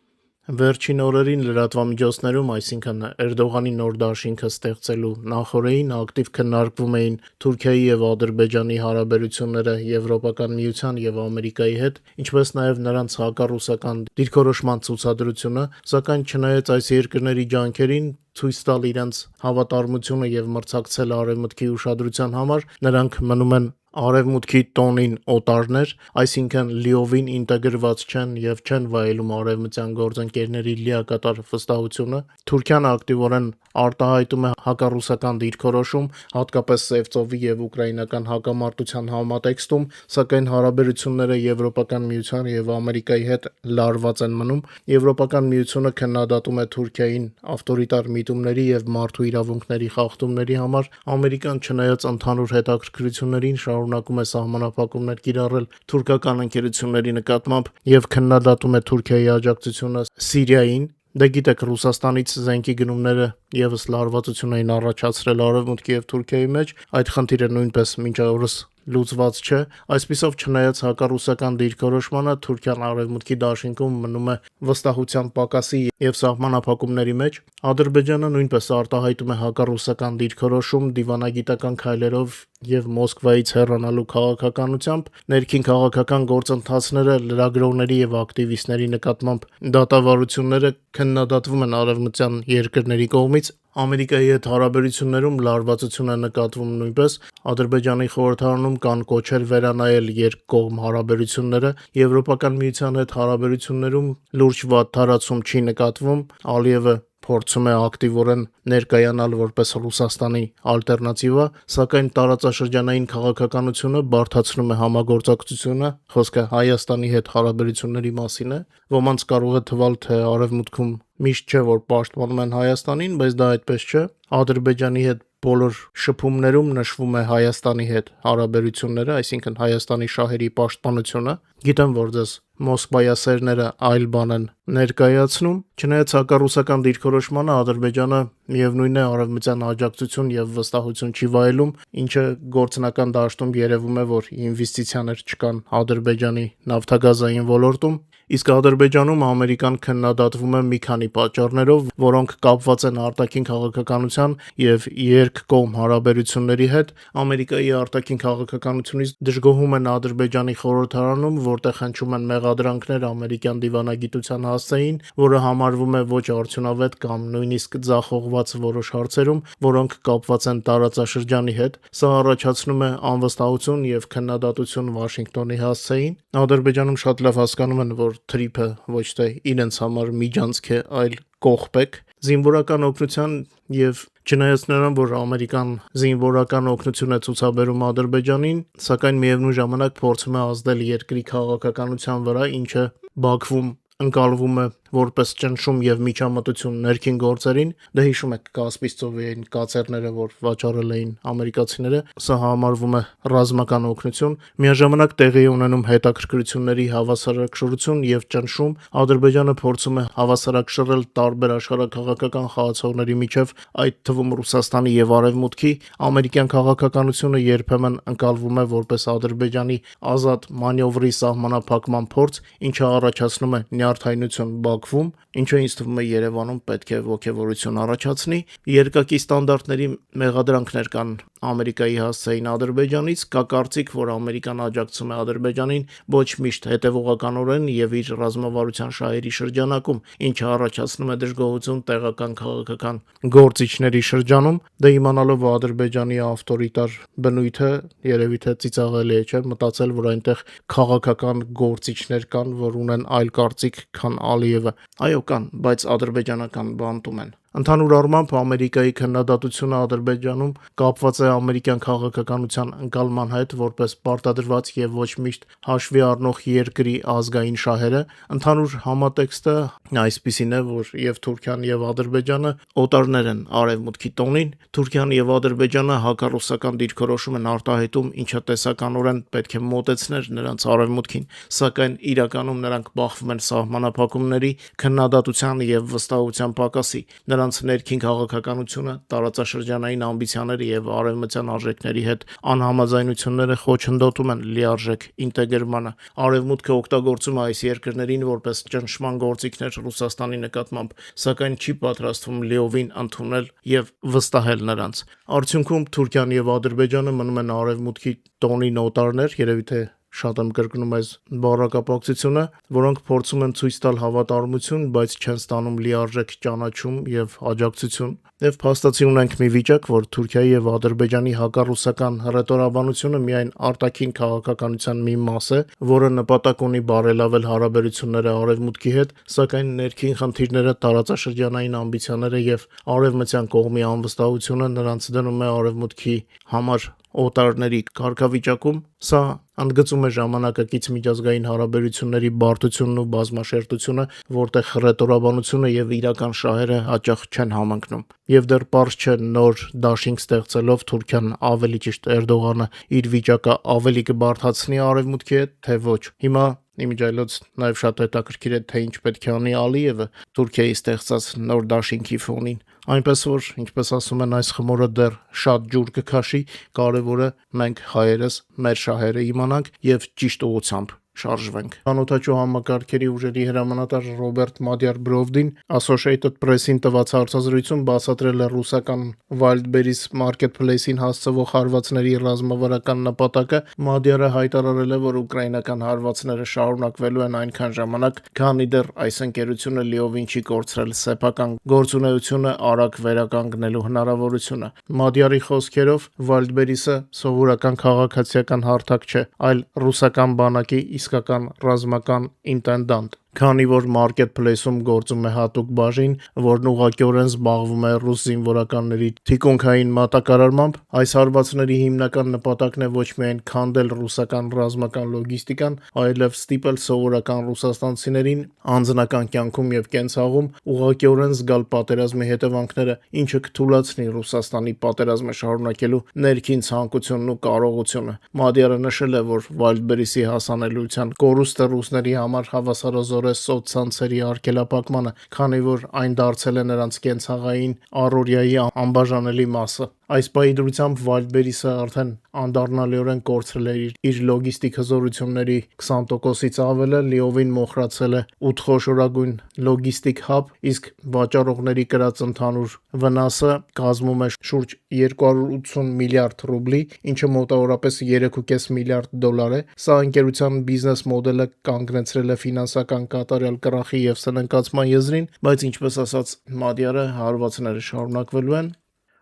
Վերջին օրերին լրատվամիջոցներում, այսինքն Էրդողանի նոր դաշինքը ստեղծելու նախօրեին ակտիվ քննարկվում էին Թուրքիայի եւ Ադրբեջանի հարաբերությունները Եվրոպական միության եւ Ամերիկայի հետ, ինչպես նաեւ նրանց հակառուսական դիրքորոշման ցուցադրությունը, սակայն չնայած այս երկրների ջանքերին ցույց տալ իրենց հավատարմությունը եւ մրցակցել Արևմուտքի ուշադրության համար, նրանք մնում են Արևմուտքի տոնին օտարներ, այսինքն լիովին ինտեգրված չեն եւ չեն վայելում արևմտյան գործընկերների լիակատար վստահությունը։ Թուրքիան ակտիվորեն արտահայտում է հակառուսական դիրքորոշում, հատկապես Սևծովի եւ ուկրաինական հակամարտության համատեքստում, սակայն հարաբերությունները Եվրոպական միության եւ Ամերիկայի հետ լարված են մնում։ Եվրոպական միությունը քննադատում է Թուրքիային ավտորիտար միտումների եւ մարդու իրավունքների խախտումների համար։ Ամերիկան չնայած ընդհանուր հետաքրքրություններին շարունակում է սահմանափակումներ կիրառել թուրքական ընկերությունների նկատմամբ եւ քննադատում է Թուրքիայի աջակցությունը Սիրիային։ Դե գիտեք, Ռուսաստանից զենքի գնումները եւս լարվածություն էին առաջացրել Արևմուտքի եւ Թուրքիայի մեջ, այդ խնդիրը նույնպես մինչ օրս լուծված չէ։ Այսպիսով, չնայած հակառուսական դիրքորոշմանը, Թուրքիան Արևմուտքի դաշինքում մնում է վստահության պակասի եւ սահմանափակումների մեջ։ Ադրբեջանը նույնպես արտահայտում է հակառուսական դիրքորոշում դիվանագիտական քայլերով եւ Մոսկվայից հեռանալու քաղաքականությամբ, ներքին քաղաքական գործընթացները լրագրողների եւ ակտիվիստների նկատմամբ դատավարությունները քննադատվում են արևմտյան երկրների կողմից։ Ամերիկայի հետ հարաբերություններում լարվածություն է նկատվում նույնպես։ Ադրբեջանի խորհրդարանում կան կոչեր վերանայել երկկողմ հարաբերությունները։ Եվրոպական միության հետ հարաբերություններում լուրջ վատթարացում չի նկատվում։ Ալիևը փորձում է ակտիվորեն ներկայանալ որպես Ռուսաստանի ալտերնատիվա, սակայն տարածաշրջանային քաղաքականությունը բարդացնում է համագործակցությունը, խոսքը Հայաստանի հետ հարաբերությունների մասին է։ Ոմանց կարող է թվալ, թե Արևմուտքում միշտ չէ, որ պաշտպանում են Հայաստանին, բայց դա այդպես չէ։ Ադրբեջանի հետ բոլոր շփումներում նշվում է Հայաստանի հետ հարաբերությունները, այսինքն Հայաստանի շահերի պաշտպանությունը։ Գիտեմ, որ ձեզ մոսկվայասերները այլ բան են ներկայացնում։ Չնայած հակառուսական դիրքորոշմանը Ադրբեջանը միևնույն է արևմտյան աջակցություն եւ վստահություն չի վայելում, ինչը գործնական դաշտում երևում է, որ ինվեստիցիաներ չկան Ադրբեջանի նավթագազային ոլորտում։ Իսկ Ադրբեջանում Ամերիկան քննադատվում է մի քանի պատճառներով, որոնք կապված են արտաքին քաղաքականության եւ երկկողմ հարաբերությունների հետ։ Ամերիկայի արտաքին քաղաքականությունից դժգոհում են Ադրբեջանի խորհրդարանում, որտեղ հնչում են մեղադրանքներ ամերիկյան դիվանագիտության հասցեին, որը համարվում է ոչ արդյունավետ կամ նույնիսկ ձախողված որոշ հարցերում, որոնք կապված են տարածաշրջանի հետ։ Սա առաջացնում է անվստահություն եւ քննադատություն Վաշինգտոնի հասցեին։ Ադրբեջանում շատ լավ հասկանում են, որ թրիփը ոչ թե իրենց համար միջանցք է, այլ կողպեք։ Զինվորական օգնության եւ չնայած նրան, որ Ամերիկան զինվորական օգնություն է ցուցաբերում Ադրբեջանին, սակայն միևնույն ժամանակ փորձում է ազդել երկրի քաղաքականության վրա, ինչը Բաքվում ընկալվում է որպես ճնշում եւ միջամտություն ներքին գործերին, դե հիշում եք Կասպից ծովի այն կացերները, որ վաճառել էին ամերիկացիները, սա համարվում է ռազմական օգնություն, միաժամանակ տեղի ունենում հետաքրքրությունների հավասարակշռություն եւ ճնշում, Ադրբեջանը փորձում է հավասարակշռել տարբեր աշխարհակաղակական խաղացողների միջև, այդ թվում Ռուսաստանի եւ Արևմուտքի, ամերիկյան քաղաքականությունը երբեմն ընկալվում է որպես Ադրբեջանի ազատ մանևրի սահմանափակման փորձ, ինչը առաջացնում է նյարդայնություն Բաքվում, ինչը ինձ թվում է Երևանում պետք է ոգևորություն առաջացնի, երկակի ստանդարտների մեղադրանքներ կան Ամերիկայի հասցեին Ադրբեջանից, կա կարծիք, որ Ամերիկան աջակցում է Ադրբեջանին ոչ միշտ հետևողականորեն եւ իր ռազմավարության շահերի շրջանակում, ինչը առաջացնում է դժգոհություն տեղական քաղաքական գործիչների շրջանում, դե իմանալով Ադրբեջանի ավտորիտար բնույթը երևի թե ծիծաղելի է, չէ՞, մտածել, որ այնտեղ քաղաքական գործիչներ կան, որ ունեն այլ կարծիք, քան Ալիևը։ Այո, կան, բայց ադրբեջանական բանտում են։ Ընդհանուր առմամբ Ամերիկայի քննադատությունը Ադրբեջանում կապված է ամերիկյան քաղաքականության ընկալման հետ որպես պարտադրված եւ ոչ միշտ հաշվի առնող երկրի ազգային շահերը։ Ընդհանուր համատեքստը այսպիսին է, որ եւ Թուրքիան եւ Ադրբեջանը օտարներ են արևմուտքի տոնին, Թուրքիան եւ Ադրբեջանը հակառուսական դիրքորոշում են արտահայտում, ինչը տեսականորեն պետք է մոտեցներ նրանց արևմուտքին, սակայն իրականում նրանք բախվում են սահմանափակումների, քննադատության եւ վստահության պակասի։ Նրանց ներքին քաղաքականությունը, տարածաշրջանային ամբիցիաները եւ արևմտյան արժեքների հետ անհամաձայնությունները խոչընդոտում են լիարժեք ինտեգրմանը։ Արևմուտքը օգտագործում է այս երկրներին որպես ճնշման գործիքներ Ռուսաստանի նկատմամբ, սակայն չի պատրաստվում լիովին ընդունել եւ վստահել նրանց։ Արդյունքում Թուրքիան եւ Ադրբեջանը մնում են արևմուտքի տոնին օտարներ, երևի թե շատ եմ կրկնում այս բառակապակցությունը, որոնք փորձում են ցույց տալ հավատարմություն, բայց չեն ստանում լիարժեք ճանաչում եւ աջակցություն։ Եվ փաստացի ունենք մի վիճակ, որ Թուրքիայի եւ Ադրբեջանի հակառուսական հռետորաբանությունը միայն արտաքին քաղաքականության մի մաս է, որը նպատակ ունի բարելավել հարաբերությունները արևմուտքի հետ, սակայն ներքին խնդիրները, տարածաշրջանային ամբիցիաները եւ արևմտյան կողմի անվստահությունը նրանց դնում է արևմուտքի համար օտարների կարգավիճակում, սա ընդգծում է ժամանակակից միջազգային հարաբերությունների բարդությունն ու բազմաշերտությունը, որտեղ հռետորաբանությունը եւ իրական շահերը հաճախ չեն համընկնում։ Եւ դեռ պարզ չէ նոր դաշինք ստեղծելով Թուրքիան, ավելի ճիշտ Էրդողանը, իր վիճակը ավելի կբարդացնի արևմուտքի հետ, թե ոչ։ Հիմա իմիջիայլոց նաև շատ հետաքրքիր է, թե ինչ պետք է անի Ալիևը Թուրքիայի ստեղծած նոր դաշինքի ֆոնին։ Այնպես որ, ինչպես ասում են, այս խմորը դեռ շատ ջուր կքաշի, կարևորը մենք հայերս մեր շահերը իմանանք եւ ճիշտ ուղղությամբ շարժվենք։ Անօթաչու համակարգերի ուժերի հրամանատար Ռոբերտ Մադյար-Բրովդին Associated Press-ին տված հարցազրույցում բացատրել է ռուսական Wildberries Marketplace-ին հասցվող հարվածների ռազմավարական նպատակը։ Մադյարը հայտարարել է, որ ուկրաինական հարվածները շարունակվելու են այնքան ժամանակ, քանի դեռ այս ընկերությունը լիովին չի կորցրել սեփական գործունեությունը արագ վերականգնելու հնարավորությունը։ Մադյարի խոսքերով Wildberries-ը սովորական քաղաքացիական հարթակ չէ, այլ ռուսական բանակի իսկական ռազմական ինտենդանտ, քանի որ Marketplace-ում գործում է հատուկ բաժին, որն ուղղակիորեն զբաղվում է ռուս զինվորականների թիկունքային մատակարարմամբ, այս հարվածների հիմնական նպատակն է ոչ միայն քանդել ռուսական ռազմական լոգիստիկան, այլև ստիպել սովորական ռուսաստանցիներին անձնական կյանքում եւ կենցաղում ուղղակիորեն զգալ պատերազմի հետևանքները, ինչը կթուլացնի Ռուսաստանի պատերազմը շարունակելու ներքին ցանկությունն ու կարողությունը։ Մադյարը նշել է, որ Wildberries-ի հասանելիության կորուստը ռուսների համար հավասարազոր է սոցցանցերի արգելափակմանը, քանի որ այն դարձել է նրանց կենցաղային առօրյայի անբաժանելի մասը։ Այս պահի դրությամբ Wildberries-ը արդեն անդառնալիորեն կորցրել է իր լոգիստիկ հզորությունների 20%-ից ավելը, լիովին մոխրացել է 8 խոշորագույն լոգիստիկ հաբ, իսկ վաճառողների կրած ընդհանուր վնասը կազմում է շուրջ 280 միլիարդ ռուբլի, ինչը մոտավորապես 3.5 միլիարդ դոլար է։ Սա ընկերության բիզնես մոդելը կանգնեցրել է ֆինանսական կատարյալ կռախի եւ սնանկացման եզրին, բայց ինչպես ասաց Մադյարը, հարվածները շարունակվելու են։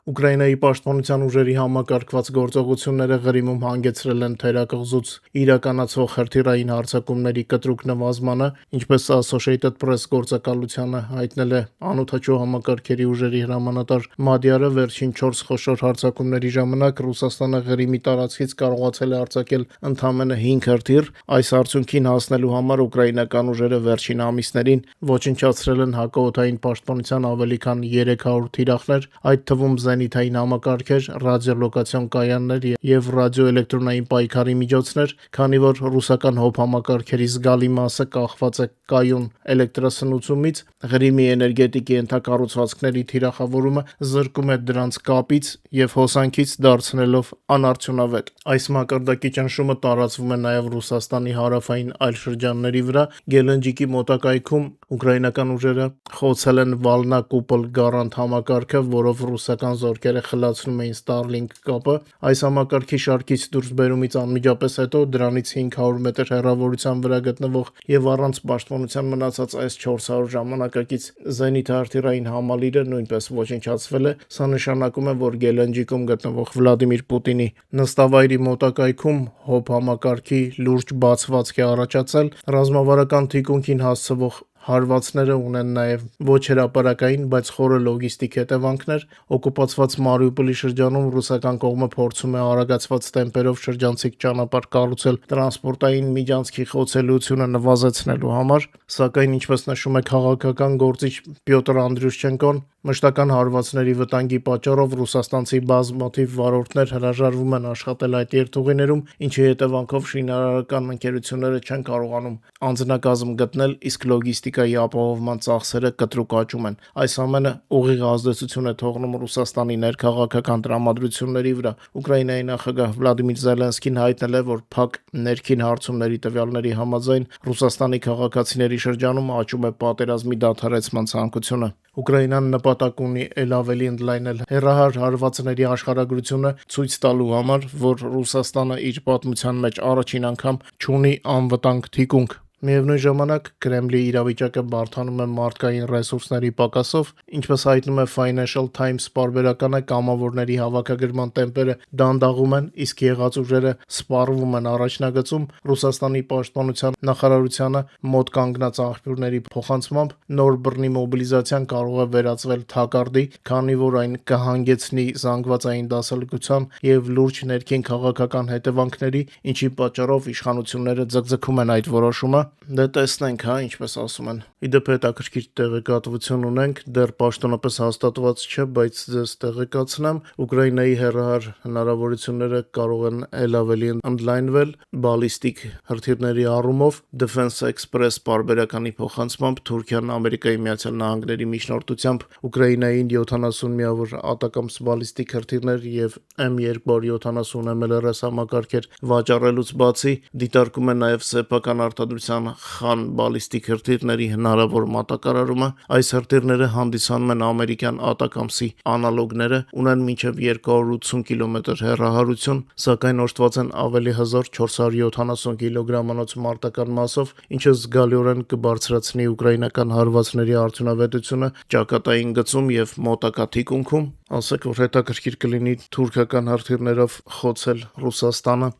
Ուկրաինայի պաշտպանության ուժերի համակարգված գործողությունները Ղրիմում հանգեցրել են թերակղզուց իրականացվող հրթիռային հարձակումների կտրուկ նվազմանը, ինչպես Associated Press գործակալությանը հայտնել է անօդաչու համակարգերի ուժերի հրամանատար Մադիարը, վերջին 4 խոշոր հարձակումների ժամանակ Ռուսաստանը Ղրիմի տարածքից կարողացել է արձակել ընդամենը 5 հրթիռ։ Այս արդյունքին հասնելու համար ուկրաինական ուժերը վերջին ամիսներին ոչնչացրել են հակաօդային պաշտպանության ավելի քան 300 թիրախներ, այդ թվում զենիթային համակարգեր, ռադիոլոկացիոն կայաններ և ռադիոէլեկտրոնային պայքարի միջոցներ, քանի որ ռուսական հոբ համակարգերի զգալի մասը կախված է կայուն էլեկտրասնուցումից, Ղրիմի էներգետիկ ենթակառուցվածքների թիրախավորումը զրկում է դրանց կապից և հոսանքից, դարձնելով անարդյունավետ։ Այս մակարդակի ճնշումը տարածվում է նաև Ռուսաստանի հարավային այլ շրջանների վրա։ Գելնջիկի մոտակայքում ուկրաինական ուժերը խոցել են Վալնա Կուպլ Գարանտ համակարգը, որով ռուսական զորքերը խլացնում էին Starlink կապը։ Այս համակարգի շարքից դուրսբերումից անմիջապես հետո դրանից 500 մետր հեռավորության վրա գտնվող և առանց պաշտպանության մնացած այս 400 ժամանակակից զենիթահրթիռային համալիրը նույնպես ոչնչացվել է։ Սա նշանակում է, որ Գելնջիկում գտնվող Վլադիմիր Պուտինի նստավայրի մոտակայքում հոբ համակարգի լուրջ բացվածք է առաջացել։ Ռազմավարական թիկունքին հասցվող հարվածները ունեն նաև ոչ հրապարակային, բայց խորը լոգիստիկ հետևանքներ։ Օկուպացված Մարիուպոլի շրջանում ռուսական կողմը փորձում է արագացված տեմպերով շրջանցիկ ճանապարհ կառուցել տրանսպորտային միջանցքի խոցելիությունը նվազեցնելու համար, սակայն, ինչպես նշում է քաղաքական գործիչ Պյոտր Անդրյուշչենկոն, մշտական հարվածների վտանգի պատճառով ռուսաստանցի բազմաթիվ վարորդներ հրաժարվում են աշխատել այդ երթուղիներում, ինչի հետևանքով շինարարական ընկերությունները չեն կարողանում անձնակազմ գտնել, իսկ լոգիստիկայի ապահովման ծախսերը կտրուկ աճում են։ Այս ամենը ուղիղ ազդեցություն է թողնում Ռուսաստանի ներքաղաքական տրամադրությունների վրա։ Ուկրաինայի նախագահ Վլադիմիր Զելենսկին հայտնել է, որ փակ ներքին հարցումների տվյալների համաձայն Ռուսաստանի քաղաքացիների շրջանում աճում է պատերազմի դադարեցման ցանկությունը։ Ուկրաինան նպատակ ունի էլ ավելի ընդլայնել հեռահար հարվածների աշխարհագրությունը, ցույց տալու համար, որ Ռուսաստանը իր պատմության մեջ առաջին անգամ չունի անվտանգ թիկունք։ Միևնույն ժամանակ Կրեմլի իրավիճակը բարդանում է մարդկային ռեսուրսների պակասով, ինչպես հայտնում է Financial Times պարբերականը, կամավորների հավաքագրման տեմպերը դանդաղում են, իսկ եղած ուժերը սպառվում են առաջնագծում։ Ռուսաստանի պաշտպանության նախարարությանը մոտ կանգնած աղբյուրների փոխանցմամբ նոր բռնի մոբիլիզացիան կարող է վերածվել թակարդի, քանի որ այն կհանգեցնի զանգվածային դասալուկության և լուրջ ներքին քաղաքական հետևանքների, ինչի պատճառով իշխանությունները ձգձգում են այդ որոշումը։ Դե տեսնենք, ինչպես ասում են։ Իդեպ հետաքրքիր տեղեկատվություն ունենք, դեռ պաշտոնապես հաստատված չէ, բայց ձեզ տեղեկացնեմ, Ուկրաինայի հեռահար հնարավորությունները կարող են էլ ավելի ընդլայնվել բալիստիկ հրթիռների առումով։ Defense Express պարբերականի փոխանցմամբ Թուրքիան Ամերիկայի Միացյալ Նահանգների միջնորդությամբ Ուկրաինային 70 միավոր ատակամս բալիստիկ հրթիռներ և M270 MLRS համակարգեր վաճառելուց բացի դիտարկում է նաև սեփական արտադրության Խան բալիստիկ հրթիռների հնարավոր մատակարարումը։ Այս հրթիռները հանդիսանում են ամերիկյան ատակամսի անալոգները, ունեն մինչև 280 կիլոմետր հեռահարություն, սակայն օժտված են ավելի հզոր 470 կիլոգրամանոց մարտական մասով, ինչը զգալիորեն կբարձրացնի ուկրաինական հարվածների արդյունավետությունը ճակատային գծում և մոտակա թիկունքում։ Ասեք, որ հետաքրքիր կլինի թուրքական հրթիռներով խոցել Ռուսաստանը։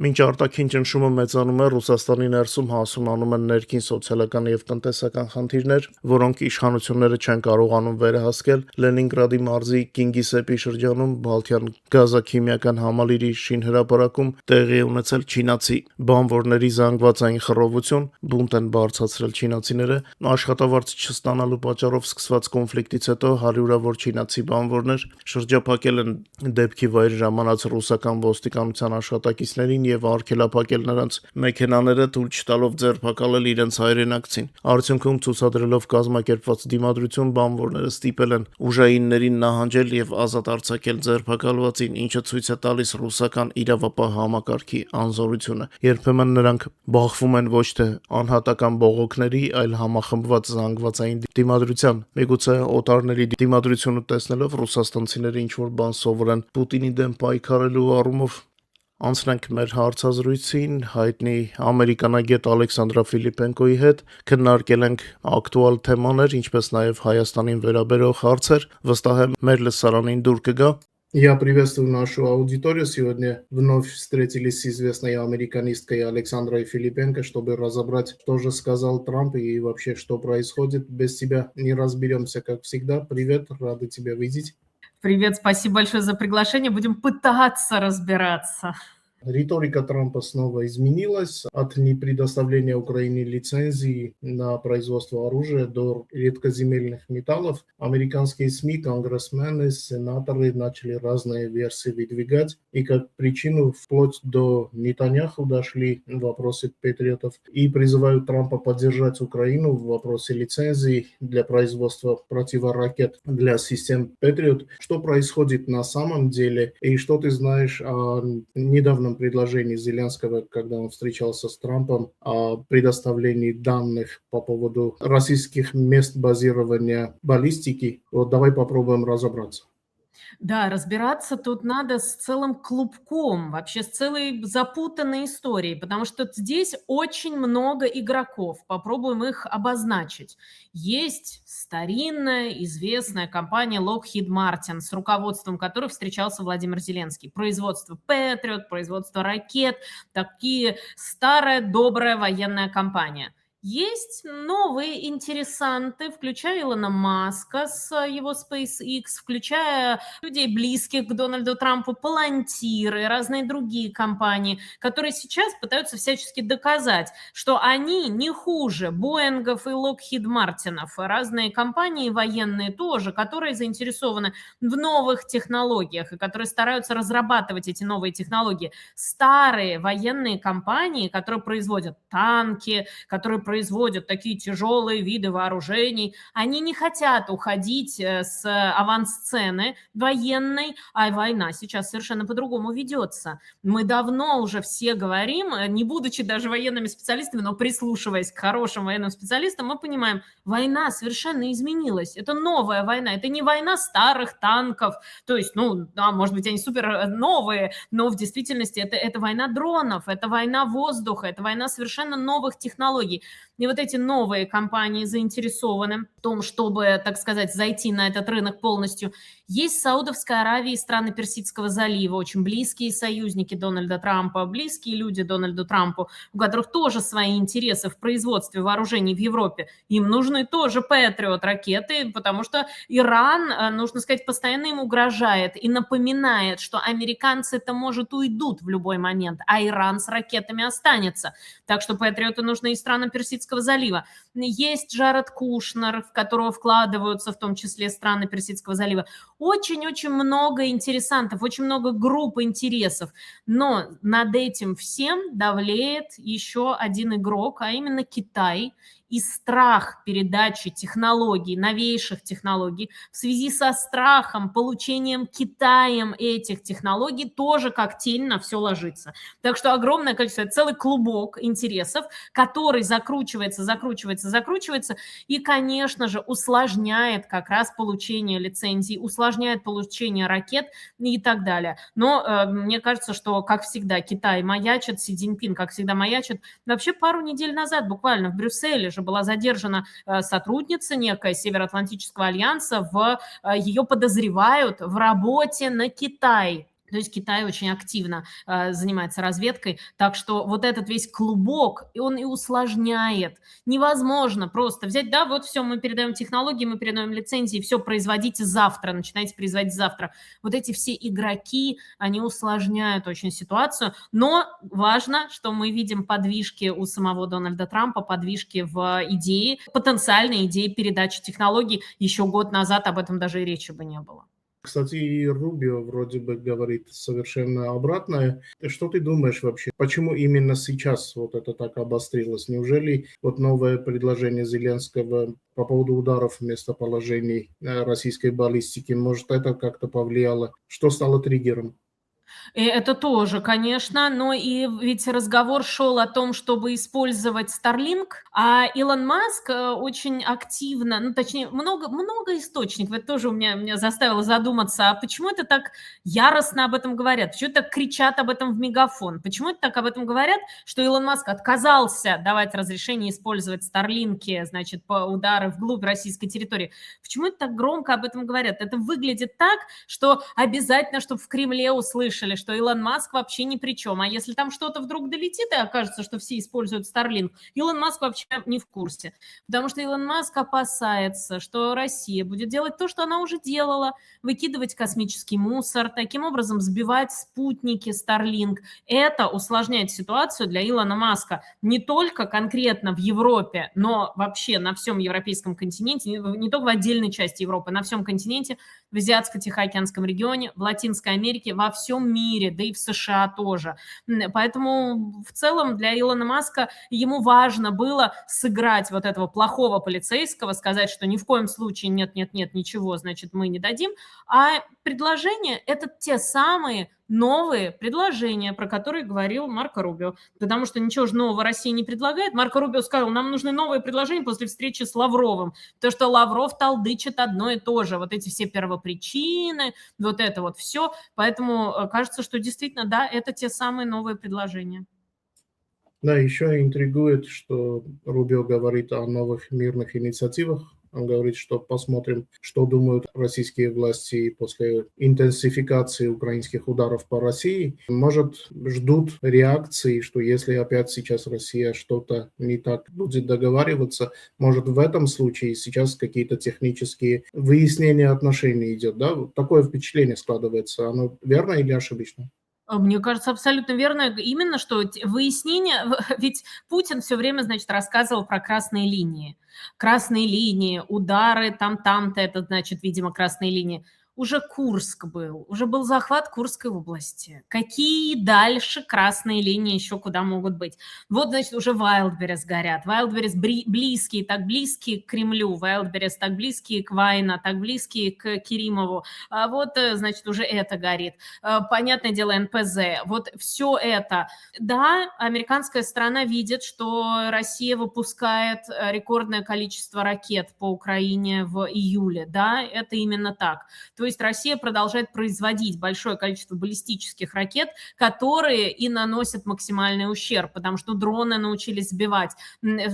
Մինչ արտաքին ճնշումը մեծանում է, Ռուսաստանի ներսում հասունանում են ներքին սոցիալական և տնտեսական խնդիրներ, որոնք իշխանությունները չեն կարողանում վերահսկել։ Լենինգրադի մարզի Կինգիսեպպի շրջանում Բալթյան գազաքիմիական համալիրի շինհրապարակում տեղի է ունեցել չինացի բանվորների զանգվածային խռովություն, բունտ են բարձրացրել չինացիները։ Աշխատավարձ չստանալու պատճառով սկսված կոնֆլիկտից հետո հարյուրավոր չինացի բանվորներ շրջափակել են դեպքի վայր ժամանած ռուսական ոստիկանության աշխատակիցներին և արգելափակել նրանց մեքենաները, թույլ չտալով ձերբակալել իրենց հայրենակցին։ Արդյունքում, ցուցադրելով կազմակերպված դիմադրություն, բանվորները ստիպել են ուժայիններին նահանջել և ազատ արձակել ձերբակալվածին, ինչը ցույց է տալիս ռուսական իրավապահ համակարգի անզորությունը։ Երբեմն նրանք բախվում են ոչ թե անհատական բողոքների, այլ համախմբված զանգվածային դիմադրության։ Միգուցե օտարների դիմադրությունը տեսնելով ռուսաստանցիները ինչ-որ բան սովորեն Պուտինի դեմ պայքարելու առումով։ Անցնենք մեր հարցազրույցին հայտնի ամերիկանագետ Ալեքսանդրա Ֆիլիպենկոյի հետ, քննարկել ենք ակտուալ թեմաներ, ինչպես նաև Հայաստանին վերաբերող հարցեր, վստահ եմ մեր լսարանին դուր կգա։ Я приветствую нашу аудиторию. Сегодня вновь встретились с известной американисткой Александрой Филипенко, чтобы разобрать, что же сказал Трамп и вообще, что происходит. Без тебя не разберемся, как всегда. Привет, рады тебя видеть. Привет, спасибо большое за приглашение. Будем пытаться разбираться. Риторика Трампа снова изменилась от непредоставления Украине лицензий на производство оружия до редкоземельных металлов. Американские СМИ, конгрессмены, сенаторы начали разные версии выдвигать. И как причину вплоть до Нетаньяху дошли вопросы патриотов и призывают Трампа поддержать Украину в вопросе лицензий для производства противоракет для систем Patriot. Что происходит на самом деле и что ты знаешь о недавнем предложении Зеленского, когда он встречался с Трампом, о предоставлении данных по поводу российских мест базирования баллистики? Вот давай попробуем разобраться. Да, разбираться тут надо с целым клубком, вообще с целой запутанной историей, потому что здесь очень много игроков. Попробуем их обозначить. Есть старинная, известная компания Lockheed Martin, с руководством которой встречался Владимир Зеленский. Производство Patriot, производство ракет, такие старая, добрая военная компания. Есть новые интересанты, включая Илона Маска с его SpaceX, включая людей, близких к Дональду Трампу, Палантиры, разные другие компании, которые сейчас пытаются всячески доказать, что они не хуже Боингов и Локхид Мартинов. Разные компании военные тоже, которые заинтересованы в новых технологиях и которые стараются разрабатывать эти новые технологии. Старые военные компании, которые производят танки, которые производят такие тяжелые виды вооружений, они не хотят уходить с авансцены военной, а война сейчас совершенно по-другому ведется. Мы давно уже все говорим, не будучи даже военными специалистами, но прислушиваясь к хорошим военным специалистам, мы понимаем, война совершенно изменилась. Это новая война, это не война старых танков, то есть, ну, да, может быть, они супер новые, но в действительности это война дронов, это война воздуха, это война совершенно новых технологий. И вот эти новые компании заинтересованы в том, чтобы, так сказать, зайти на этот рынок полностью. Есть Саудовская Аравия и страны Персидского залива, очень близкие союзники Дональда Трампа, близкие люди Дональду Трампу, у которых тоже свои интересы в производстве вооружений в Европе. Им нужны тоже Patriot ракеты, потому что Иран, нужно сказать, постоянно им угрожает и напоминает, что американцы-то, может, уйдут в любой момент, а Иран с ракетами останется. Так что Patriot нужны и странам Персидского залива. Есть Джаред Кушнер, в которого вкладываются в том числе страны Персидского залива. Очень-очень много интересантов, очень много групп интересов. Но над этим всем давлеет еще один игрок, а именно Китай. И страх передачи технологий, новейших технологий, в связи со страхом, получением Китаем этих технологий, тоже как тень на все ложится. Так что огромное количество, целый клубок интересов, который закручивается, и, конечно же, усложняет как раз получение лицензий, усложняет получение ракет и так далее. Но мне кажется, что, как всегда, Китай маячит, Си Цзиньпин, как всегда, маячит. Вообще, пару недель назад, буквально в Брюсселе же была задержана сотрудница некая Североатлантического альянса, ее подозревают в работе на Китай. То есть Китай очень активно занимается разведкой, так что вот этот весь клубок, и он и усложняет. Невозможно просто взять, да, вот все, мы передаем технологии, мы передаем лицензии, все, производите завтра, начинайте производить завтра. Вот эти все игроки, они усложняют очень ситуацию, но важно, что мы видим подвижки у самого Дональда Трампа, подвижки в идее, потенциальной идеи передачи технологий. Еще год назад об этом даже и речи бы не было. Кстати, и Рубио вроде бы говорит совершенно обратное. Что ты думаешь вообще? Почему именно сейчас вот это так обострилось? Неужели вот новое предложение Зеленского по поводу ударов в местоположении российской баллистики, может, это как-то повлияло? Что стало триггером? И это тоже, конечно, но и ведь разговор шел о том, чтобы использовать Starlink, а Илон Маск очень активно, ну, точнее, много источников, это тоже меня заставило задуматься, а почему это так яростно об этом говорят, почему это так кричат об этом в мегафон, почему это так об этом говорят, что Илон Маск отказался давать разрешение использовать Старлинки, значит, по удары вглубь российской территории. Почему это так громко об этом говорят? Это выглядит так, что обязательно, чтобы в Кремле услышали, что Илон Маск вообще ни при чем. А если там что-то вдруг долетит и окажется, что все используют Starlink, Илон Маск вообще не в курсе. Потому что Илон Маск опасается, что Россия будет делать то, что она уже делала, выкидывать космический мусор, таким образом сбивать спутники Starlink. Это усложняет ситуацию для Илона Маска не только конкретно в Европе, но вообще на всем европейском континенте, не только в отдельной части Европы, на всем континенте, в Азиатско-Тихоокеанском регионе, в Латинской Америке, во всем мире, да и в США тоже. Поэтому в целом для Илона Маска ему важно было сыграть вот этого плохого полицейского, сказать, что ни в коем случае нет, ничего, значит, мы не дадим. А предложения – это те самые новые предложения, про которые говорил Марко Рубио. Потому что ничего же нового Россия не предлагает. Марко Рубио сказал, нам нужны новые предложения после встречи с Лавровым. То, что Лавров толдычит одно и то же. Вот эти все первопричины, вот это вот все. Поэтому кажется, что действительно, да, это те самые новые предложения. Да, еще интригует, что Рубио говорит о новых мирных инициативах. Он говорит, что посмотрим, что думают российские власти после интенсификации украинских ударов по России. Может, ждут реакции, что если опять сейчас Россия что-то не так будет договариваться, может, в этом случае сейчас какие-то технические выяснения отношений идет. Да? Вот такое впечатление складывается. Оно верно или ошибочно? Мне кажется, абсолютно верно. Именно что выяснение, ведь Путин все время, значит, рассказывал про красные линии. Красные линии, удары, там-то, это, значит, видимо, красные линии. Уже Курск был, уже был захват Курской области. Какие дальше красные линии еще куда могут быть? Вот, значит, уже Вайлдберрис горят. Вайлдберрис близкие, так близкие к Кремлю. Вайлдберрис так близкие к Вайна, так близкие к Керимову. А вот, значит, уже это горит. Понятное дело, НПЗ. Вот все это. Да, американская сторона видит, что Россия выпускает рекордное количество ракет по Украине в июле. Да, это именно так. То есть Россия продолжает производить большое количество баллистических ракет, которые и наносят максимальный ущерб, потому что дроны научились сбивать.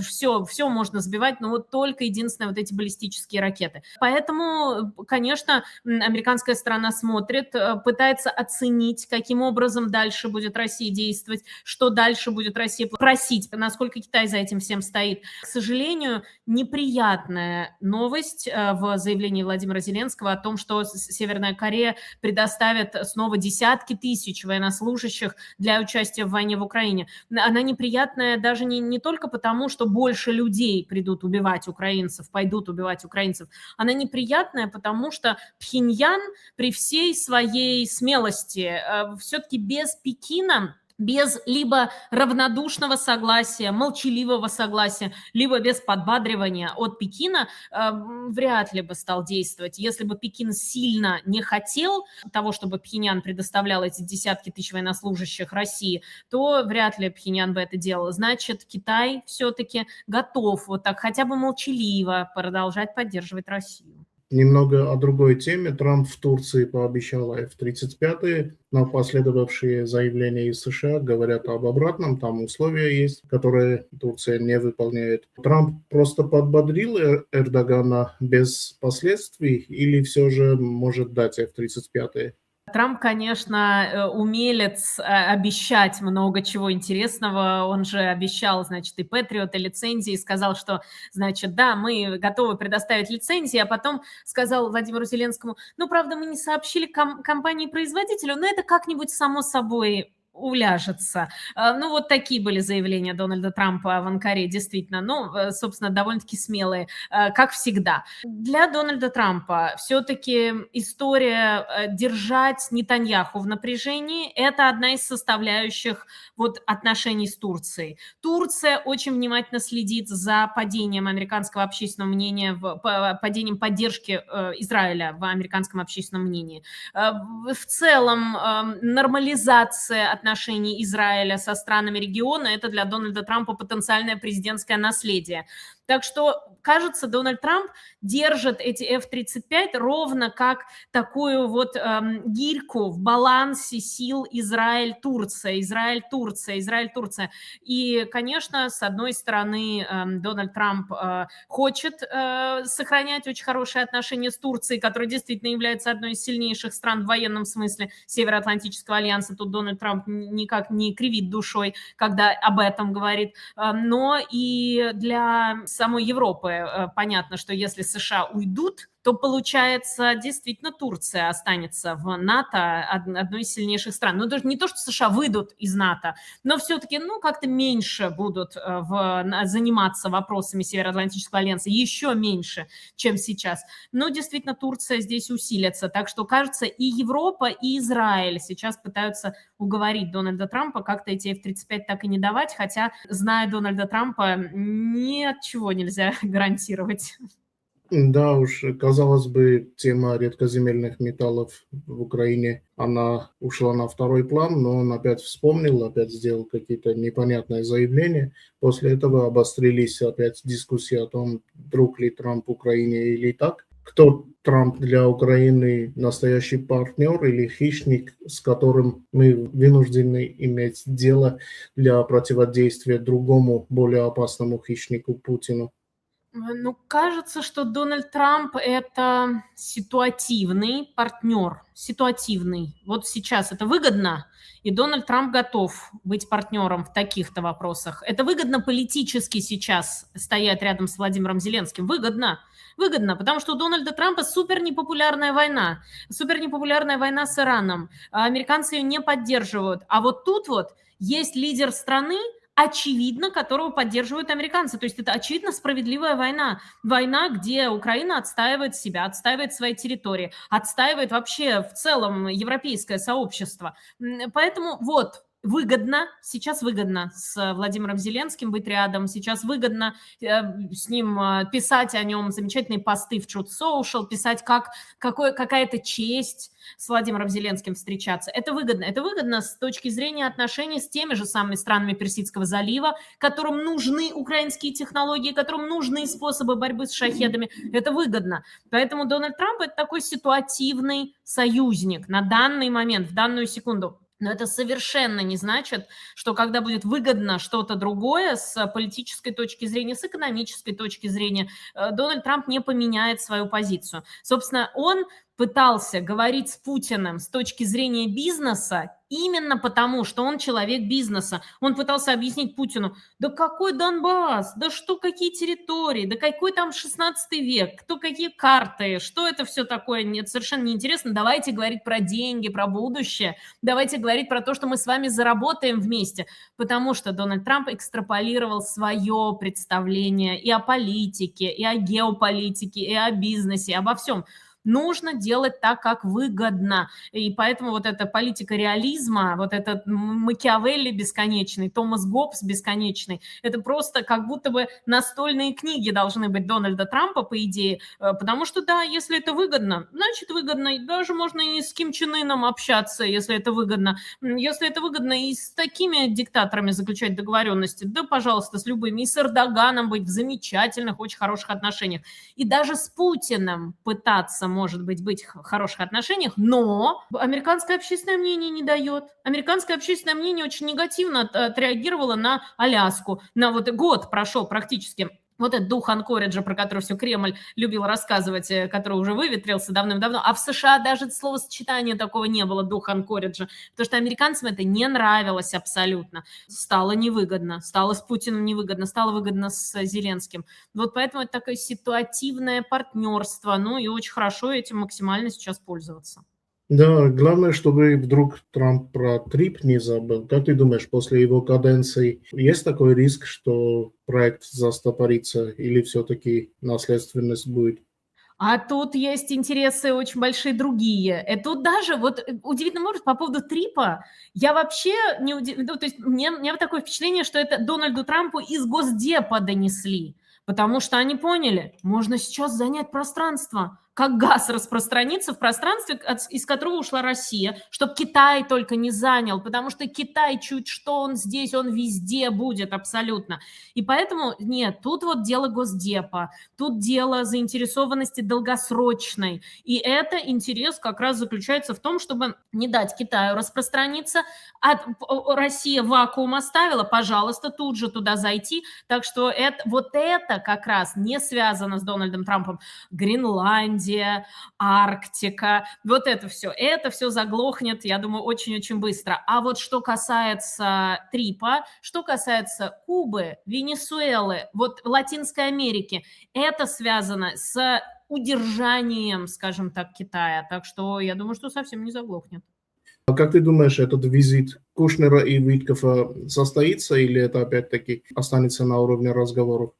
Все можно сбивать, но вот только единственное вот эти баллистические ракеты. Поэтому, конечно, американская сторона смотрит, пытается оценить, каким образом дальше будет Россия действовать, что дальше будет Россия просить, насколько Китай за этим всем стоит. К сожалению, неприятная новость в заявлении Владимира Зеленского о том, что Северная Корея предоставит снова десятки тысяч военнослужащих для участия в войне в Украине. Она неприятная даже не только потому, что больше людей придут убивать украинцев, пойдут убивать украинцев. Она неприятная, потому что Пхеньян при всей своей смелости все-таки без Пекина, без либо равнодушного согласия, молчаливого согласия, либо без подбадривания от Пекина вряд ли бы стал действовать. Если бы Пекин сильно не хотел того, чтобы Пхеньян предоставлял эти десятки тысяч военнослужащих России, то вряд ли Пхеньян бы это делал. Значит, Китай все-таки готов вот так хотя бы молчаливо продолжать поддерживать Россию. Немного о другой теме. Трамп в Турции пообещал F-35, но последовавшие заявления из США говорят об обратном. Там условия есть, которые Турция не выполняет. Трамп просто подбодрил Эрдогана без последствий или все же может дать F-35? Трамп, конечно, умелец обещать много чего интересного. Он же обещал, значит, и Патриот, и лицензии, сказал, что, значит, да, мы готовы предоставить лицензии, а потом сказал Владимиру Зеленскому, ну, правда, мы не сообщили компании-производителю, но это как-нибудь само собой уляжется. Ну, вот такие были заявления Дональда Трампа в Анкаре, действительно, ну, собственно, довольно-таки смелые, как всегда. Для Дональда Трампа все-таки история держать Нетаньяху в напряжении – это одна из составляющих вот отношений с Турцией. Турция очень внимательно следит за падением американского общественного мнения, падением поддержки Израиля в американском общественном мнении. В целом, нормализация отношений Израиля со странами региона – это для Дональда Трампа потенциальное президентское наследие. Так что, кажется, Дональд Трамп держит эти F-35 ровно как такую вот гирьку в балансе сил Израиль-Турция, Израиль-Турция, Израиль-Турция. И, конечно, с одной стороны, Дональд Трамп хочет сохранять очень хорошие отношения с Турцией, которая действительно является одной из сильнейших стран в военном смысле Североатлантического альянса. Тут Дональд Трамп никак не кривит душой, когда об этом говорит. Но и для самой Европы понятно, что если США уйдут, то, получается, действительно Турция останется в НАТО одной из сильнейших стран. Ну, даже не то, что США выйдут из НАТО, но все-таки, ну, как-то меньше будут заниматься вопросами Североатлантического альянса, еще меньше, чем сейчас. Но, действительно, Турция здесь усилится. Так что, кажется, и Европа, и Израиль сейчас пытаются уговорить Дональда Трампа как-то эти F-35 так и не давать, хотя, зная Дональда Трампа, ни от чего нельзя гарантировать. Да уж, казалось бы, тема редкоземельных металлов в Украине, она ушла на второй план, но он опять вспомнил, опять сделал какие-то непонятные заявления. После этого обострились опять дискуссии о том, друг ли Трамп Украине или так. Кто Трамп для Украины, настоящий партнер или хищник, с которым мы вынуждены иметь дело для противодействия другому, более опасному хищнику Путину? Ну, кажется, что Дональд Трамп – это ситуативный партнер, ситуативный. Вот сейчас это выгодно, и Дональд Трамп готов быть партнером в таких-то вопросах. Это выгодно политически сейчас стоять рядом с Владимиром Зеленским. Выгодно. Выгодно, потому что у Дональда Трампа супер непопулярная война с Ираном. Американцы ее не поддерживают. А вот тут вот есть лидер страны, очевидно, которого поддерживают американцы. То есть это очевидно справедливая война. Война, где Украина отстаивает себя, отстаивает свои территории, отстаивает вообще в целом европейское сообщество. Поэтому вот, выгодно, сейчас выгодно с Владимиром Зеленским быть рядом, сейчас выгодно с ним писать о нем замечательные посты в Truth Social, писать, какая-то честь с Владимиром Зеленским встречаться. Это выгодно с точки зрения отношений с теми же самыми странами Персидского залива, которым нужны украинские технологии, которым нужны способы борьбы с шахедами. Это выгодно. Поэтому Дональд Трамп – это такой ситуативный союзник на данный момент, в данную секунду. Но это совершенно не значит, что когда будет выгодно что-то другое с политической точки зрения, с экономической точки зрения, Дональд Трамп не поменяет свою позицию. Собственно, он пытался говорить с Путиным с точки зрения бизнеса именно потому, что он человек бизнеса. Он пытался объяснить Путину, да какой Донбасс, да что, какие территории, да какой там 16 век, кто какие карты, что это все такое, нет, совершенно неинтересно. Давайте говорить про деньги, про будущее, давайте говорить про то, что мы с вами заработаем вместе, потому что Дональд Трамп экстраполировал свое представление и о политике, и о геополитике, и о бизнесе, обо всем. Нужно делать так, как выгодно. И поэтому вот эта политика реализма, вот этот Макиавелли бесконечный, Томас Гоббс бесконечный, это просто как будто бы настольные книги должны быть Дональда Трампа, по идее, потому что, да, если это выгодно, значит выгодно. И даже можно и с Ким Чен Ыном общаться, если это выгодно. Если это выгодно и с такими диктаторами заключать договоренности, да, пожалуйста, с любыми. И с Эрдоганом быть в замечательных, очень хороших отношениях. И даже с Путиным пытаться, может быть в хороших отношениях, но американское общественное мнение не дает. Американское общественное мнение очень негативно отреагировало на Аляску. На вот год прошел практически. Вот этот дух Анкориджа, про который все Кремль любил рассказывать, который уже выветрился давным-давно. А в США даже словосочетания такого не было, дух Анкориджа. Потому что американцам это не нравилось абсолютно. Стало невыгодно, стало с Путиным невыгодно, стало выгодно с Зеленским. Вот поэтому это такое ситуативное партнерство. Ну и очень хорошо этим максимально сейчас пользоваться. Да, главное, чтобы вдруг Трамп про трип не забыл. Как ты думаешь, после его каденции есть такой риск, что проект застопорится или все-таки наследственность будет? А тут есть интересы очень большие другие. Тут даже вот удивительным образом по поводу трипа я вообще не ну, то есть у меня вот такое впечатление, что это Дональду Трампу из Госдепа донесли, потому что они поняли, можно сейчас занять пространство, как газ распространится в пространстве, из которого ушла Россия, чтобы Китай только не занял, потому что Китай чуть что, он здесь, он везде будет абсолютно. И поэтому, нет, тут вот дело Госдепа, тут дело заинтересованности долгосрочной. И это интерес как раз заключается в том, чтобы не дать Китаю распространиться. Россия вакуум оставила, пожалуйста, тут же туда зайти. Так что вот это как раз не связано с Дональдом Трампом. Гренландия, Арктика, вот это все заглохнет, я думаю, очень-очень быстро. А вот что касается трипа, что касается Кубы, Венесуэлы, вот Латинской Америки, это связано с удержанием, скажем так, Китая. Так что я думаю, что совсем не заглохнет. А как ты думаешь, этот визит Кушнера и Виткофа состоится или это опять-таки останется на уровне разговоров?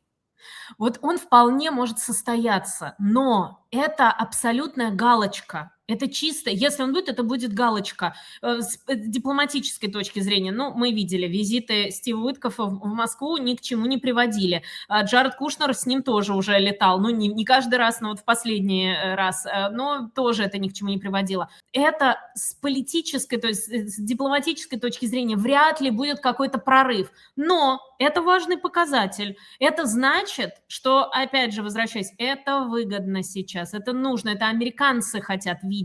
Вот он вполне может состояться, но это абсолютная галочка. Это чисто, если он будет, это будет галочка. С дипломатической точки зрения, ну, мы видели, визиты Стива Уиткофа в Москву ни к чему не приводили. Джаред Кушнер с ним тоже уже летал, ну, не каждый раз, но вот в последний раз, но тоже это ни к чему не приводило. Это с политической, то есть с дипломатической точки зрения вряд ли будет какой-то прорыв, но это важный показатель. Это значит, что, опять же, возвращаясь, это выгодно сейчас, это нужно, это американцы хотят видеть.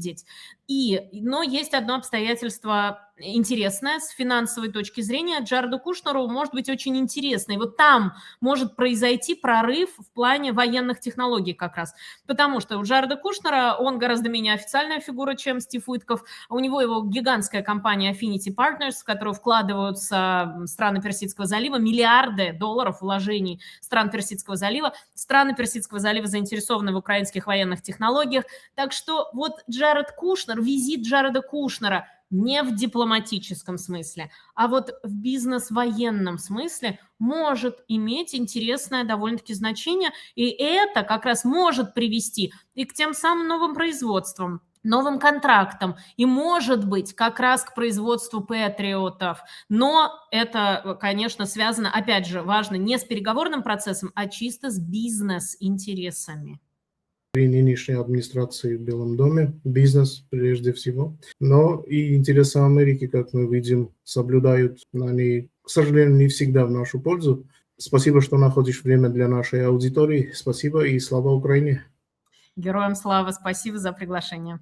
Но есть одно обстоятельство интересное с финансовой точки зрения. Джареду Кушнеру может быть очень интересно. И вот там может произойти прорыв в плане военных технологий как раз. Потому что у Джареда Кушнера, он гораздо менее официальная фигура, чем Стив Уитков. У него его гигантская компания Affinity Partners, в которую вкладываются страны Персидского залива, миллиарды долларов вложений стран Персидского залива. Страны Персидского залива заинтересованы в украинских военных технологиях. Так что вот Джаред Кушнер, визит Джареда Кушнера не в дипломатическом смысле, а вот в бизнес-военном смысле может иметь интересное довольно-таки значение, и это как раз может привести и к тем самым новым производствам, новым контрактам, и, может быть, как раз к производству патриотов. Но это, конечно, связано, опять же, важно, не с переговорным процессом, а чисто с бизнес-интересами. При нынешней администрации в Белом доме, бизнес прежде всего. Но и интересы Америки, как мы видим, соблюдают, но они, к сожалению, не всегда в нашу пользу. Спасибо, что находишь время для нашей аудитории. Спасибо и слава Украине. Героям слава, спасибо за приглашение.